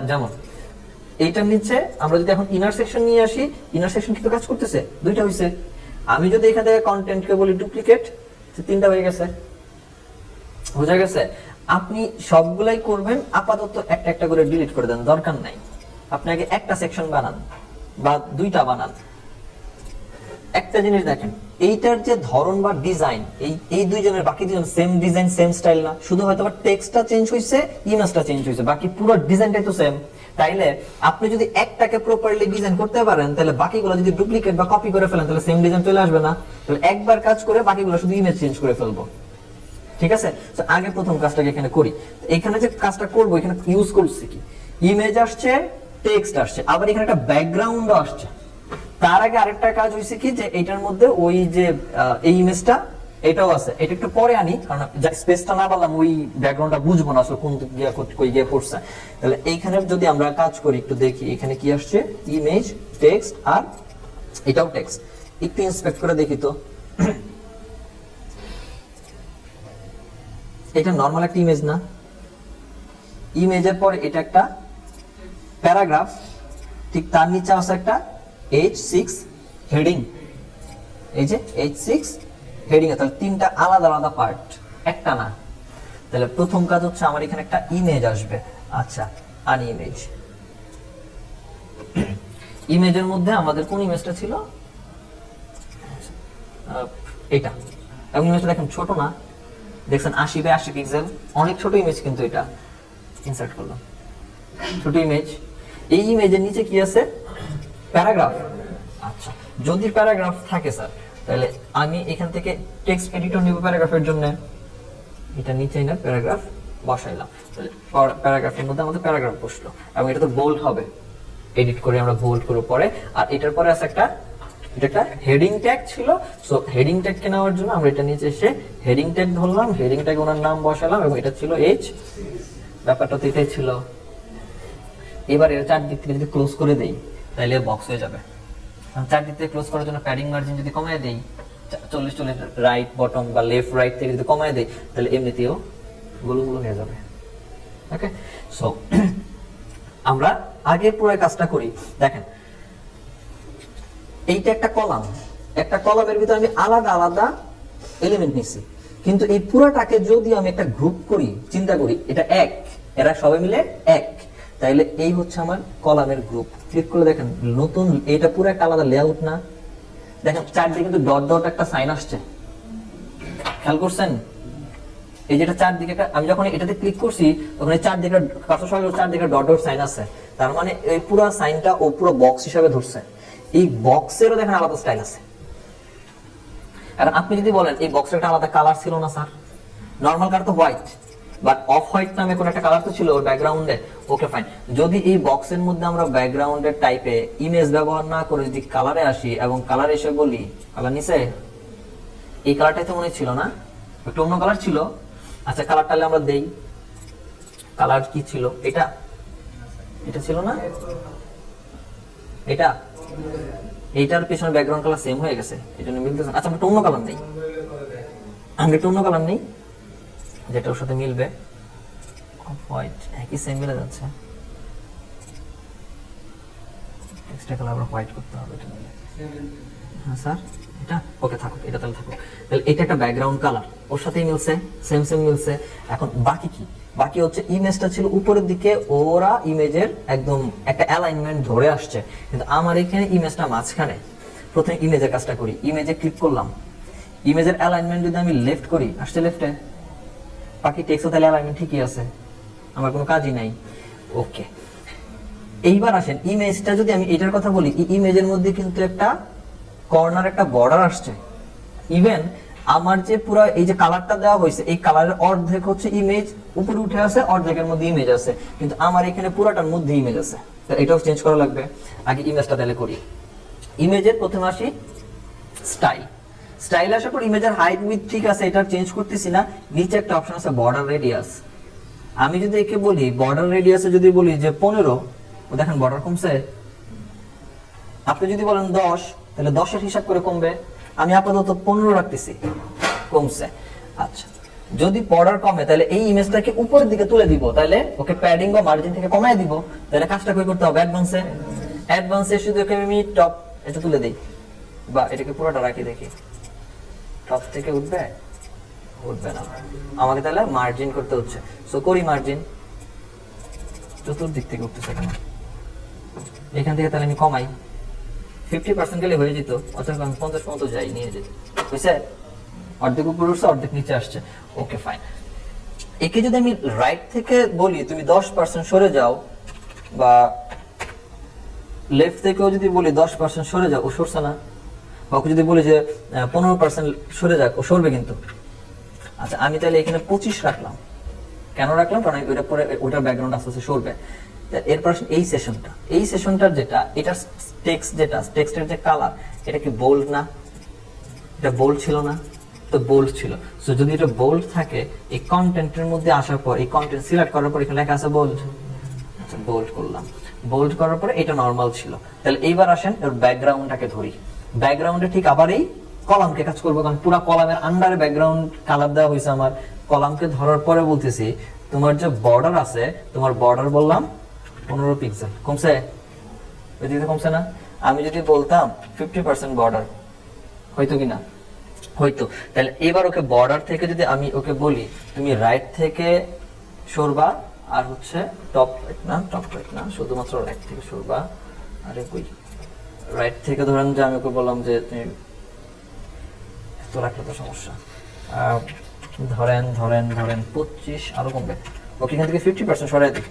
যেমন এইটার নিচে আমরা যদি এখন ইনার সেকশন নিয়ে আসি, ইনার সেকশন কিন্তু কাজ করতেছে, দুইটা হইছে। আমি যদি এখান থেকে কন্টেন্টকে বলি ডুপ্লিকেট, 3টা হয়ে গেছে। বুঝা গেছে? আপনি সবগুলাই করবেন, আপাতত একটা একটা করে ডিলিট করে দেন, দরকার নাই। আপনি আগে একটা সেকশন বানান বা 2টা বানান। একটা জিনিস দেখেন, এইটার যে ধরন বা ডিজাইন, এই দুইজনের বাকি দুজন সেম ডিজাইন সেম স্টাইল না, শুধু হয়তো টেক্সটটা চেঞ্জ হইছে, ইমেজটা চেঞ্জ হইছে, বাকি পুরো ডিজাইনটাই তো সেম। তাইলে আপনি যদি একটাকে প্রপারলি ডিজাইন করতে পারেন, তাহলে বাকিগুলো যদি ডুপ্লিকেট বা কপি করে ফেলেন তাহলে সেম ডিজাইন চলে আসবে না। তাহলে একবার কাজ করে বাকিগুলো শুধু ইমেজ চেঞ্জ করে ফেলবো, ঠিক আছে? তো আগে প্রথম কাজটাকে এখানে করি। এখানে যে কাজটা করব, এখানে ইউজ করছি কি, ইমেজ আসছে, টেক্সট আসছে, আবার এখানে একটা ব্যাকগ্রাউন্ডও আসছে। তার আগে আরেকটা কাজ হইছে কি, যে এইটার মধ্যে ওই যে এই ইমেজটা এটাও আছে, এটা একটু পরে আনি, কারণ স্পেসটা না বললাম ওই ব্যাকগ্রাউন্ডটা বুঝবো না আসলে কোন দিক গিয়া কই গিয়ে পড়ছে। তাহলে এইখানে যদি আমরা কাজ করি, একটু দেখি এখানে কি আসছে, ইমেজ, টেক্সট, আর এটাও টেক্সট। একটু ইন্সপেক্ট করে দেখি তো। এটা নরমাল একটা ইমেজ না? ইমেজের পরে এটা একটা প্যারাগ্রাফ, ঠিক তার নিচে আছে একটা H6 হেডিং, এই যে H6 হেডিং। তাহলে 3টা আলাদা আলাদা পার্ট, একটা না। তাহলে প্রথম কাজ হচ্ছে আমার এখানে একটা ইমেজ আসবে। আচ্ছা, আনি ইমেজ। ইমেজের মধ্যে আমাদের কোন ইমেজটা ছিল? এটা। এবং ইমেজটা দেখেন ছোট না, দেখছেন 80x80 পিক্সেল, অনেক ছোট ইমেজ, কিন্তু এটা ইনসার্ট করলাম, ছোট ইমেজ। এই ইমেজের নিচে কি আছে? প্যারাগ্রাফ। আচ্ছা, যদি প্যারাগ্রাফ থাকে স্যার, তাহলে আমি এখান থেকে টেক্সট এডিটর নিব প্যারাগ্রাফের জন্য, এটা নিচে না প্যারাগ্রাফ বসাইলাম। তাহলে প্যারাগ্রাফের মধ্যে আমাদের প্যারাগ্রাফ বসলো, এবং এটা তো বোল্ড হবে, এডিট করে আমরা বোল্ড করে পরে। আর এটার পরে আছে একটা, এটা একটা হেডিং ট্যাগ ছিল। সো হেডিং ট্যাগকে নেওয়ার জন্য আমরা এটা নিচে এসে হেডিং ট্যাগ ধরলাম, হেডিং ট্যাগ ওনার নাম বসালাম, এবং এটা ছিল H, ব্যাপারটা তো এটাই ছিল। এবার এর চারদিক থেকে যদি ক্লোজ করে দেই তাহলে বক্স হয়ে যাবে। চারদিক থেকে ক্লোজ করার জন্য প্যাডিং মার্জিন যদি কমায় দেই 40 রাইট বটম বা লেফট রাইট থেকে যদি কমায় দেই, তাহলে এমনিতেও গুলো হয়ে যাবে। ওকে, সো আমরা আগে পুরো কাজটা করি। দেখেন, এইটা একটা কলাম, একটা কলামের ভিতরে আমি আলাদা আলাদা এলিমেন্ট নিছি, কিন্তু এই পুরোটাকে যদি আমি একটা গ্রুপ করি, চিন্তা করি এটা এক, এরা সবাই মিলে এক, তাইলে এই হচ্ছে আমার কলামের গ্রুপ। ক্লিক করে দেখেন নতুন, এটা পুরো একটা আলাদা লেআউট না? দেখেন চারদিকে কিন্তু ডট ডট একটা সাইন আসছে, খেয়াল করছেন? এই যেটা চারদিকে, আমি যখন এটাতে ক্লিক করছি তখন এই চারদিকে চারদিকে ডট ডট সাইন আছে। তার মানে এই পুরো সাইনটা ও পুরো বক্স হিসাবে ধরছে। এই বক্সেরও দেখেন আলাদা স্টাইল আছে। এখন আপনি যদি বলেন এই বক্সের একটা আলাদা কালার ছিল না স্যার, নরমাল কালার তো হোয়াইট, বাট অফ হোয়াইট নামে কোন একটা কালার তো ছিল ওর ব্যাকগ্রাউন্ডে, ওকে ফাইন। যদি এই বক্সের মধ্যে আমরা ব্যাকগ্রাউন্ডের টাইপে ইমেজ ব্যবহার না করে যদি কালারে আসি এবং কালার এসে বলি কালার নিচে এই কালারটাই তো মনে ছিল না, একটু অন্য কালার ছিল, আচ্ছা কালারটা আমরা দেই, কালার কি ছিল, এটা এটা ছিল না, এটা এইটার পিছনে ব্যাকগ্রাউন্ড কালার সেম হয়ে গেছে, এটা মিলতেছে। আচ্ছা আমরা অন্য কালার নেই, আমরা একটু অন্য কালার নেই যেটা ওর সাথে মিলবে, অফ হোয়াইট একই সেম মিলে যাচ্ছে, এক্সট্রা কালার আবার হোয়াইট করতে হবে এটা নিলে। হ্যাঁ স্যার এটা ওকে থাকুক, এটা তাহলে থাকুক, তাহলে এটা একটা ব্যাকগ্রাউন্ড কালার ওর সাথেই মিলছে, সেম সেম মিলছে। এখন বাকি কি, বাকি হচ্ছে ইমেজটা ছিল উপরের দিকে, ওরা ইমেজের একদম একটা অ্যালাইনমেন্ট ধরে আসছে, কিন্তু আমার এখানে ইমেজটা মাঝখানে। প্রথমে ইমেজের কাজটা করি, ইমেজে ক্লিক করলাম, ইমেজের অ্যালাইনমেন্ট যদি আমি লেফট করি আসছে লেফটে, বাকি টেক্সটও তাহলে অ্যালাইনমেন্ট ঠিকই আছে, আমার কোনো কাজই নাই। ওকে এইবার আসেন ইমেজটা যদি আমি এটার কথা বলি, এই ইমেজের মধ্যে কিন্তু একটা কর্নার একটা বর্ডার আসছে, ইভেন আমার যে পুরো এই যে কালারটা দেওয়া হয়েছে এই কালারের অর্ধেক হচ্ছে ইমেজ উপরে উঠে আছে, অর্ধেকের মধ্যে ইমেজ আছে, কিন্তু আমার এখানে পুরোটার মধ্যে ইমেজ আছে, তো এটাও চেঞ্জ করা লাগবে। আগে ইমেজটা তাহলে করি, ইমেজের প্রথমে আসি স্টাইল, স্টাইল আসার পর ইমেজের হাইট উইডথ ঠিক আছে, এটা চেঞ্জ করতেছি না, নিচে একটা অপশন আছে বর্ডার রেডিয়াস। আমি যদি একে বলি বর্ডার রেডিয়াসে যদি বলি যে 15, ও দেখেন বর্ডার কমছে। আপনি যদি বলেন 10 তাহলে 10 এর হিসাব করে কমবে, আমি আপাতত 15 রাখতেছি, কমছে। আচ্ছা যদি বর্ডার কমে তাহলে এই ইমেজটাকে উপরের দিকে তুলে দিব, তাহলে ওকে প্যাডিং বা মার্জিন থেকে কমায় দিব, তাহলে কাজটা কি করতে হবে অ্যাডভান্সে, অ্যাডভান্সে শুধু ওকে আমি টপ এটা তুলে দেই, বা এটাকে পুরোটা রাখি, দেখি টপ থেকে উঠবে, উঠবে না, আমাকে তাহলে মার্জিন করতে হচ্ছে, সো করি মার্জিন, চতুর্দিক থেকে উঠতেছে কেন, এখান থেকে তাহলে আমি কমাই, 50% গেলে হয়ে যেত, অথবা আমি 50 পর্যন্ত যাই, নিয়ে যেত, বুঝছে, অর্ধেক উপরে উঠছে অর্ধেক নিচে আসছে, ওকে ফাইন। একে যদি আমি রাইট থেকে বলি তুমি 10% সরে যাও, বা লেফট থেকেও যদি বলি 10% সরে যাও, ও সরছে না, বা ওকে যদি বলি যে 15% সরে যাক, ও সরবে কিন্তু। আচ্ছা আমি তাহলে এখানে 25 রাখলাম, কেন রাখলাম, কারণ ওইটা পরে ওইটার ব্যাকগ্রাউন্ড আস্তে আস্তে সরবে। এরপর এই সেশনটা, এই সেশনটার যেটা এটার টেক্সট, যেটা টেক্সটের যে কালার, এটা কি বোল্ড না, এটা বোল্ড ছিল না, তো বোল্ড ছিল, সো যদি এটা বোল্ড থাকে এই কন্টেন্টের মধ্যে আসার পর এই কন্টেন্ট সিলেক্ট করার পর এখানে লেখা আছে বোল্ড, আচ্ছা বোল্ড করলাম, বোল্ড করার পরে এটা নরমাল ছিল। তাহলে এইবার আসেন এর ব্যাকগ্রাউন্ডটাকে ধরি, ব্যাকগ্রাউন্ডে ঠিক আবার এই কলামকে কাজ করবো, কারণ পুরো কলামের আন্ডারে ব্যাকগ্রাউন্ড কালার দেওয়া হয়েছে আমার, কলামকে ধরার পরে বলতেছি তোমার যে বর্ডার আছে, তোমার বর্ডার বললাম 15 পিক্সেল, কমছে, ওইদিকে কমছে না, আমি যদি বলতাম 50% বর্ডার হয়তো কিনা, হয়তো। তাহলে এবার ওকে বর্ডার থেকে যদি আমি ওকে বলি তুমি রাইট থেকে সরবা, আর হচ্ছে টপ রাইট না, টপ রাইট না, শুধুমাত্র রাইট থেকে সরবা, আরে কই রাইট থেকে ধরেন যে আমি ওকে বললাম যে তুমি এত রাখলে তো সমস্যা, ধরেন ধরেন ধরেন 25 আরো কমবে, ওকে এখান থেকে 50% সরাই দিই,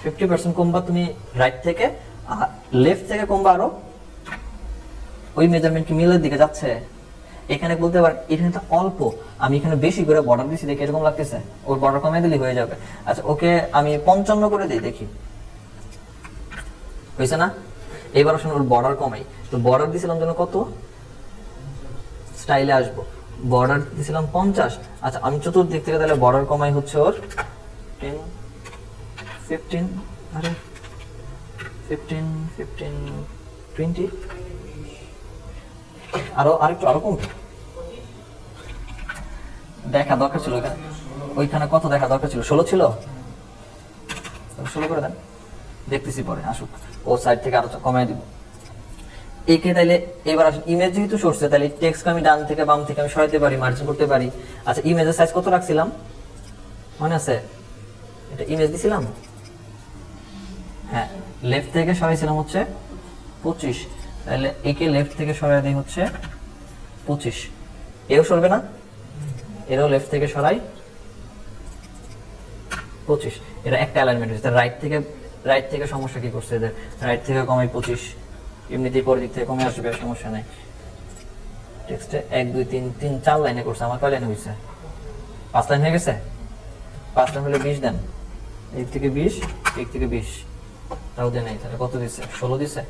50% কমবা তুমি রাইট থেকে, আর লেফট থেকে কমবা আরো, ওই মেজারমেন্ট কি মিলের দিকে যাচ্ছে, এখানে বলতে পারেন এখানে তো অল্প, আমি এখানে বেশি করে বর্ডার দিছি দেখে এরকম লাগতেছে, ওর বর্ডার কমাই দিলে হয়ে যাবে। আচ্ছা ওকে আমি 55 করে দিই, দেখি হয়েছে না, এবার আসলে ওর বর্ডার কমাই, তো বর্ডার দিছিলাম যেন কত, স্টাইলে আসবো, বর্ডার দিছিলাম 50, আচ্ছা আমি চতুর্দিক থেকে তাহলে বর্ডার কমাই হচ্ছে ওর 10 15, আরে 15 15 20, আরো আরেকটু আরো কম দেখা দরকার ছিল, ওইখানে কত দেখা দরকার ছিল, 16 ছিল, 16 করে দেন, দেখতেছি পরে আসুক, ও সাইড থেকে আরো কমাই দিব। একে তাইলে এবার আসুন ইমেজ যেহেতু সরছে, তাহলে টেক্সট আমি ডান থেকে বাম থেকে আমি সরাইতে পারি, মার্জিন করতে পারি। আচ্ছা ইমেজের সাইজ কত রাখছিলাম মনে আছে, এটা ইমেজ দিছিলাম, হ্যাঁ লেফট থেকে সরাইছিলাম হচ্ছে 25, তাহলে একে লেফট থেকে সরাই দেই হচ্ছে 25, এও সরবে না, এরও লেফট থেকে সরাই 25, এটা একটা অ্যালাইনমেন্ট হচ্ছে, রাইট থেকে রাইট থেকে সমস্যা কি করছে এদের? রাইট থেকে কমাই 25, এমনিতেই পরের দিক থেকে কমে আসবে, সমস্যা নাই। টেক্সটে 1 2 3 3 4 লাইনে করছে, আমার কয় লাইনে হয়েছে? 5 লাইন হয়ে গেছে। 5 লাইন হলে 20 দেন, এই থেকে 20, এই থেকে 20, তাও দেন নাই, তাহলে কত দিছে? 16 দিছে,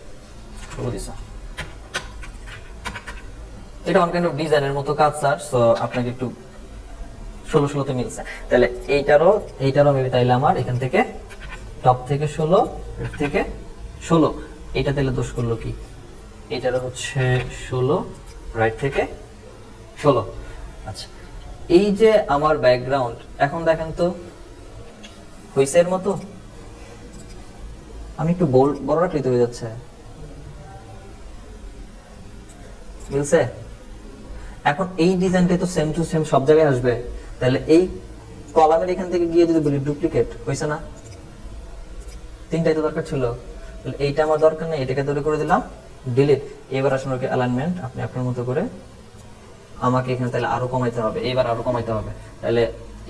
16 দিছে। এটা অন কাইন্ড অফ ডিজাইনের মতো কাজ স্যার, সো আপনাকে একটু 16 তে মিলছে। তাহলে এইটারও মেবি তাইলে আমার এখান থেকে টপ থেকে 16, এর থেকে 16, এটা তাহলে দোষ করলো কি? এটারও হচ্ছে 16, রাইট থেকে 16। আচ্ছা, এই যে আমার ব্যাকগ্রাউন্ড, এখন দেখেন তো হইছে এর মতো? আমি একটু বড় রাখলেই তো হয়ে যাচ্ছে। মিলছে? এখন এই ডিজাইনটাই তো সেম টু সেম সব জায়গায় আসবে, তাহলে এই কলামের এখান থেকে গিয়ে যদি বলি ডুপ্লিকেট, হইছে না? তিনটাই তো দরকার ছিল, তাহলে এইটা আমার দরকার নেই, এটাকে দূরে করে দিলাম, ডিলিট। এবার আসলে ওকে অ্যালাইনমেন্ট আপনি আপনার মতো করে, আমাকে এখানে তাহলে আরো কমাইতে হবে, এবার আরো কমাইতে হবে। তাহলে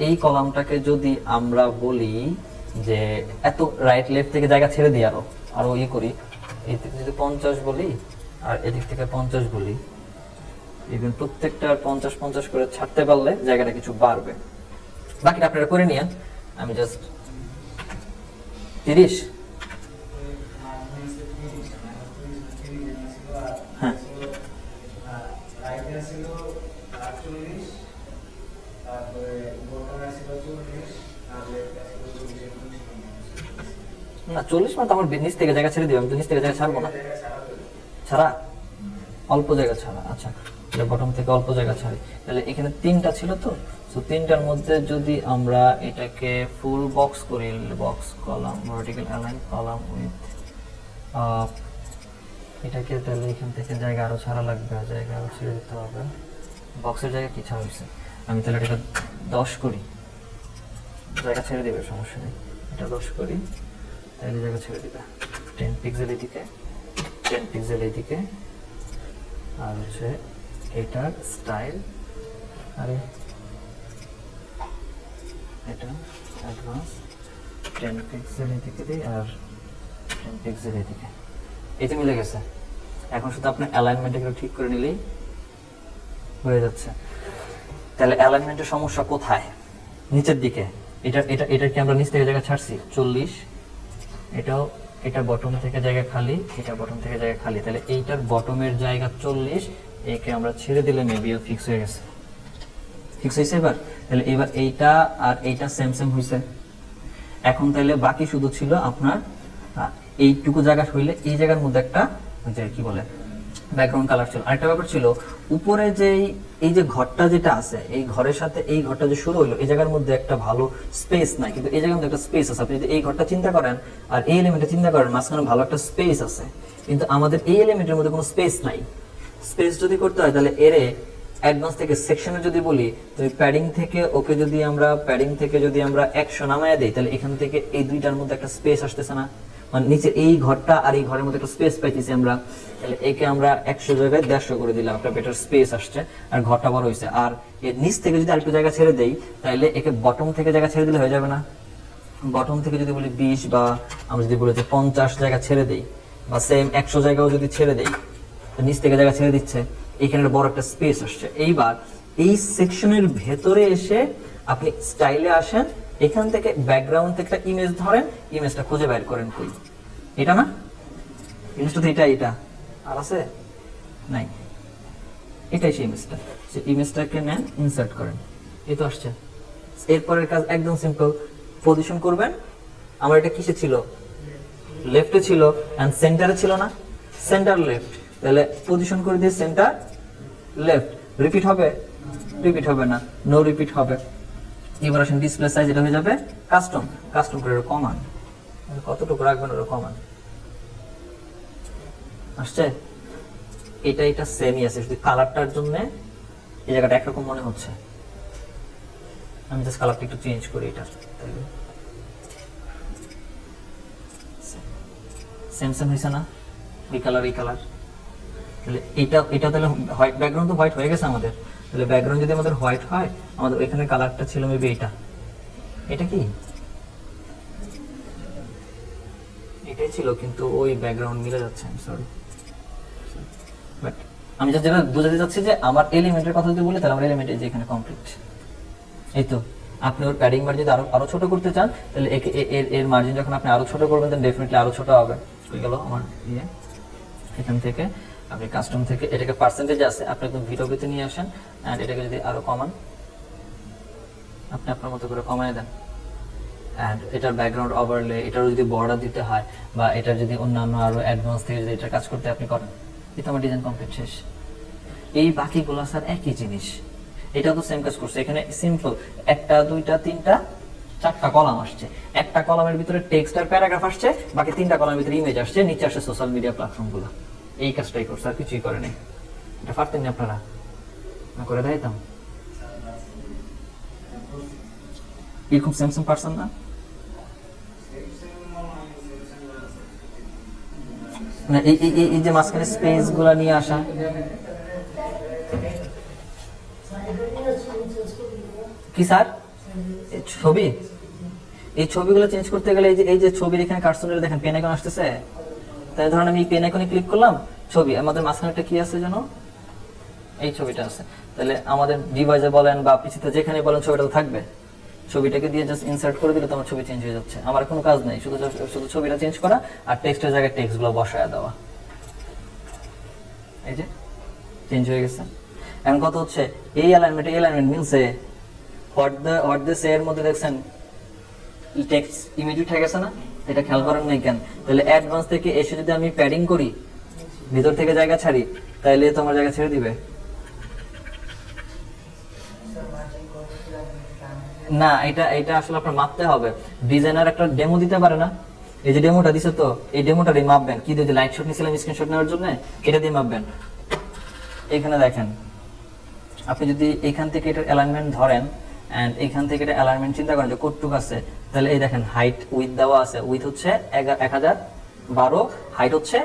এই কলামটাকে যদি আমরা বলি যে এত রাইট লেফট থেকে জায়গা ছেড়ে দিই, আরো ইয়ে করি, এই থেকে যদি 50 বলি আর এদিক থেকে 50 বলি, ইভেন প্রত্যেকটা 50 50 করে ছাড়তে পারলে জায়গাটা কিছু বাড়বে। বাকিটা আপনারা করে নিয়েন, আমি জাস্ট 30, হ্যাঁ না 40 মানে তো আমার নিচ থেকে জায়গা ছেড়ে দিবে, আমি তো নিচ থেকে জায়গা ছাড়বো না, ছাড়া অল্প জায়গা ছাড়া। আচ্ছা, তাহলে বটম থেকে অল্প জায়গা ছাড়ি। তাহলে এখানে 3টা ছিল তো, সো 3টার মধ্যে যদি আমরা এটাকে ফুল বক্স করি, box column vertical align column with, এটাকে তাহলে এখান থেকে জায়গা আরো ছাড়া লাগবে, জায়গা আরো ছেড়ে দিতে হবে। বক্সের জায়গা কি ছাড়া হয়েছে? আমি তাহলে এটা 10 করি, জায়গা ছেড়ে দেবে, সমস্যা নেই। এটা 10 করি, তাহলে জায়গা ছেড়ে দিবে। 10 পিক্সেল এদিকে, 10 পিক্সেল এদিকে, আর হচ্ছে এটার স্টাইল, আরে এটা অ্যাডভান্স 10 পিক্সেল এদিকে দিই আর 10 পিক্সেল এদিকে, এই তো মিলে গেছে। এখন শুধু আপনার অ্যালাইনমেন্টটা ঠিক করে নিলেই হয়ে যাচ্ছে। তাহলে অ্যালাইনমেন্টের সমস্যা কোথায়? নিচের দিকে। এটা কি আমরা নিচ থেকে জায়গা ছাড়ছি 40, এটাও, এটা বটম থেকে জায়গা খালি, এটা বটম থেকে জায়গা খালি, তাহলে এইটার বটমের জায়গা 40, একে আমরা ছেড়ে দিলে মেবি ফিক্স হয়ে গেছে। ফিক্স হয়েছে এবার? তাহলে এবার এইটা আর এইটা সেম সেম হয়েছে। এখন তাহলে বাকি শুধু ছিল আপনার এইটুকু জায়গা হইলে এই জায়গার মধ্যে একটা যে কি বলে ব্যাকগ্রাউন্ড কালার ছিল। আরেকটা ব্যাপার ছিল, উপরে যে এই যে ঘরটা যেটা আছে, এই ঘরের সাথে এই ঘরটা যে শুরু হলো, এই জায়গার মধ্যে একটা ভালো স্পেস নাই, কিন্তু এই জায়গার মধ্যে একটা স্পেস আছে। আপনি যদি এই ঘরটা চিন্তা করেন আর এই এলিমেন্টটা চিন্তা করেন, মাঝখানে ভালো একটা স্পেস আছে, কিন্তু আমাদের এই এলিমেন্টের মধ্যে কোনো স্পেস নাই। স্পেস যদি করতে হয় তাহলে এর অ্যাডভান্স থেকে সেকশনে যদি বলি, তো প্যাডিং থেকে ওকে যদি আমরা প্যাডিং থেকে যদি আমরা 100 নামায়া দেই, তাহলে এখান থেকে এই দুইটার মধ্যে একটা স্পেস আসতেছে না, মানে নিচে এই ঘরটা আর এই ঘরের মধ্যে একটা স্পেস পাইতেছি আমরা। তাহলে একে আমরা 100 জায়গায় 150 করে দিলাম, একটা বেটার স্পেস আসছে আর ঘরটা বড় হয়েছে। আর এর নিচ থেকে যদি আরেকটু জায়গা ছেড়ে দেই, তাহলে একে বটম থেকে জায়গা ছেড়ে দিলে হয়ে যাবে না? বটম থেকে যদি বলি 20, বা আমরা যদি বলি যে 50 জায়গা ছেড়ে দেই, বা সেম 100 জায়গাও যদি ছেড়ে দেই, নিচ থেকে জায়গা ছেড়ে দিচ্ছে, এখানে বড় একটা স্পেস আসছে। এইবার এই সেকশনের ভেতরে এসে আপনি স্টাইলে আসেন, এখান থেকে ব্যাকগ্রাউন্ড থেকে একটা ইমেজ ধরেন, ইমেজটা খুঁজে বের করেন কই, এটা না? ইমেজটা তো এটা আর আছে নাই, এটাই সেই ইমেজটা। সেই ইমেজটাকে নেন, ইনসার্ট করেন, এই তো আসছে। এরপরের কাজ একদম সিম্পল, পজিশন করবেন। আমার এটা কিসে ছিল? লেফটে ছিল, এন্ড সেন্টারে ছিল না? সেন্টার লেফট, তাহলে পজিশন করে দিয়ে সেন্টার লেফট। রিপিট হবে? রিপিট হবে না, নো রিপিট হবে। এবার আসেন ডিসপ্লে সাইজ, এটা হয়ে যাবে কাস্টম। কাস্টম করে কমান, কতটুকু রাখবেন ওরা কমান আসছে। এটা সেমই আছে, শুধু কালারটার জন্য এই জায়গাটা একরকম মনে হচ্ছে। আমি জাস্ট কালারটা একটু চেঞ্জ করি, এটা সেম সেম হয়েছে না? এই কালার এই কালার, তাহলে এটা তাহলে হোয়াইট ব্যাকগ্রাউন্ড তো হোয়াইট হয়ে গেছে আমাদের। তাহলে ব্যাকগ্রাউন্ড যদি আমাদের হোয়াইট হয়, আমাদের এখানে কালারটা ছিল মেবি এটা কি এটাই ছিল, কিন্তু ওই ব্যাকগ্রাউন্ড মিলে যাচ্ছে, আমি সরি। বাট আমি যেটা বোঝাতে চাচ্ছি যে আমার এলিমেন্টের কথা যদি বলি, তাহলে আমার এলিমেন্ট এই যে এখানে কমপ্লিট। এই তো আপনি ওর প্যাডিং মার্জিন যদি আরো ছোট করতে চান, তাহলে এর মার্জিন যখন আপনি আরো ছোট করবেন, দেন ডেফিনেটলি আরো ছোট হবে। হয়ে গেল আমার ইয়ে। এখান থেকে আপনি কাস্টম থেকে এটাকে পার্সেন্টেজ আছে, আপনি একদম ভিডিওতে নিয়ে আসেন, অ্যান্ড এটাকে যদি আরো কমান, আপনি আপনার মতো করে কমায় দেন। অ্যান্ড এটার ব্যাকগ্রাউন্ড ওভারলে, এটারও যদি বর্ডার দিতে হয়, বা এটার যদি অন্যান্য আরো অ্যাডভান্স থেকে যদি এটার কাজ করতে আপনি করেন, এটা আমার ডিজাইন কমপ্লিট শেষ। এই বাকিগুলো স্যার একই জিনিস, এটা তো সেম কাজ করছে। এখানে সিম্পল একটা দুইটা তিনটা চারটা কলাম আসছে, একটা কলামের ভিতরে টেক্সট আর প্যারাগ্রাফ আসছে, বাকি তিনটা কলামের ভিতরে ইমেজ আসছে, নিচে আসছে সোশ্যাল মিডিয়া প্ল্যাটফর্মগুলো। এই কাজটাই করছে, আর কিছুই করে নাই। এটা পারতেন না আপনারা, না করে দেখাইতাম। এরকম সেম পারসন না, না এই যে মাঝখানে স্পেস গুলা নিয়ে আসা, কি স্যার ছবি, এই ছবিগুলো চেঞ্জ করতে গেলে এই যে ছবির এখানে কার্সনের দেখেন পেন আইকন আসতেছে, তাই ধরুন আমি এই পেন আইকনে ক্লিক করলাম, ছবি আমাদের মাঝখানে একটা কি আছে যেন, এই ছবিটা আছে, তাহলে আমাদের ডিভাইসে বলেন বা পিসিতে যেখানে বলেন ছবিটা থাকবে। ছবিটাকে দিয়ে জাস্ট ইনসার্ট করে দিলে তোমার ছবি চেঞ্জ হয়ে যাচ্ছে, আমার কোনো কাজ নাই, শুধু ছবিটা চেঞ্জ করা আর টেক্সটের জায়গায় টেক্সট গুলো বসায় দেওয়া। এই যে চেঞ্জ হয়ে গেছে। এখন কত হচ্ছে, এই অ্যালাইনমেন্ট মিলছে, হোয়াট দ্য সে এর মধ্যে দেখছেন টেক্সট ইমেজ উঠে গেছে না, এটা খেয়াল করেন নাই কেন? তাহলে অ্যাডভান্স থেকে এসে যদি আমি প্যাডিং করি, ভিতর থেকে জায়গা ছাড়ি, তাহলে তোমার জায়গা ছেড়ে দিবে না। এটা আসলে আপনার মাপতে হবে। ডিজাইনার একটা ডেমো দিতে পারে না, এই যে ডেমোটা দিছে, তো এই ডেমোটারই মাপবেন কি দিয়ে, লাইট শট নিছিলাম স্ক্রিনশট নেওয়ার জন্য, এটা দিয়ে মাপবেন। এখানে দেখেন, আপনি যদি এখান থেকে এটার অ্যালাইনমেন্ট ধরেন, এন্ড এখান থেকে এটা অ্যালাইনমেন্ট চিন্তা করেন যে কতটুক আছে, তাহলে এই দেখেন হাইট উইথ দেওয়া আছে, উইথ হচ্ছে 1012, হাইট হচ্ছে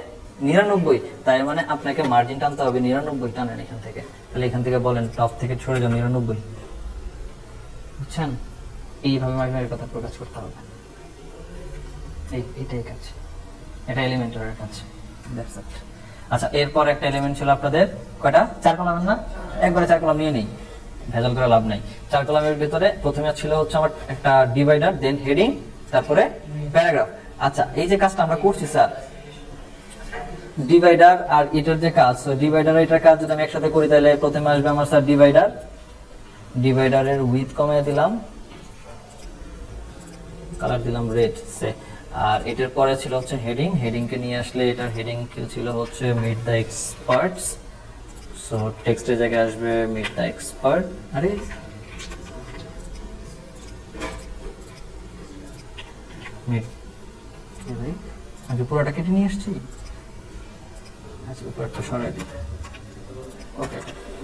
99, তাই মানে আপনাকে মার্জিন টানতে হবে 99 টানেন এখান থেকে। তাহলে এখান থেকে বলেন টপ থেকে ছড়ে যাও 99, বুঝছেন? এইভাবে মার্জিনের কথা প্রকাশ করতে হবে, এইটাই কাজ, এটা এলিমেন্টারের কাজ। That's it. আচ্ছা, এরপর একটা এলিমেন্ট ছিল আপনাদের কয়টা, 4 কলামের না, একবারে 4 কলাম নিয়ে নেই, ভেজাল করে লাভ নাই। 4 কলামের ভিতরে প্রথমে ছিল হচ্ছে আমার একটা ডিভাইডার, দেন হেডিং, তারপরে প্যারাগ্রাফ। আচ্ছা, এই যে কাজটা আমরা করছি স্যার, ডিভাইডার আর এটার যে কাজ, ডিভাইডার আর এটার কাজ যদি আমি একসাথে করি, তাহলে প্রথমে আসবে আমার স্যার ডিভাইডারের উইথ কমিয়ে দিলাম, কালার দিলাম রেড সে। আর এটার পরে ছিল হচ্ছে হেডিং কে নিয়ে আসলে এটার হেডিং ছিল হচ্ছে মিট দ্য এক্সপার্টস, সো টেক্সটের জায়গায় আসবে মিট দ্য এক্সপার্ট। আরে মিট, ভাই আমি পুরোটা কেটে নিয়ে আসছি, আচ্ছা উপরটা সরাই দিই। ওকে,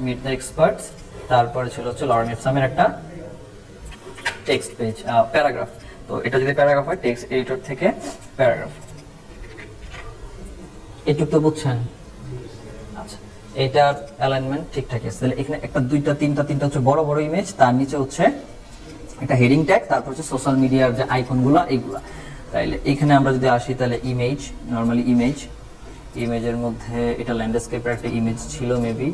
মিট দ্য এক্সপার্টস। তারপরে ছিল হচ্ছে লরেন ইপসামের একটা টেক্সট পেজ, প্যারাগ্রাফ। তো এটা যদি প্যারাগ্রাফ হয়, টেক্সট এডিটর থেকে প্যারাগ্রাফ, এইটুকু তো বুঝছেন? আচ্ছা, এইটার অ্যালাইনমেন্ট ঠিকঠাক আছে। তাহলে এখানে একটা দুইটা তিনটা হচ্ছে বড় বড় ইমেজ, তার নিচে হচ্ছে একটা হেডিং ট্যাগ, তারপর হচ্ছে সোশ্যাল মিডিয়ার যে আইকনগুলো এইগুলা। তাইলে এখানে আমরা যদি আসি, তাহলে ইমেজ, নরমালি ইমেজের মধ্যে এটা ল্যান্ডস্কেপের একটা ইমেজ ছিল, মেবি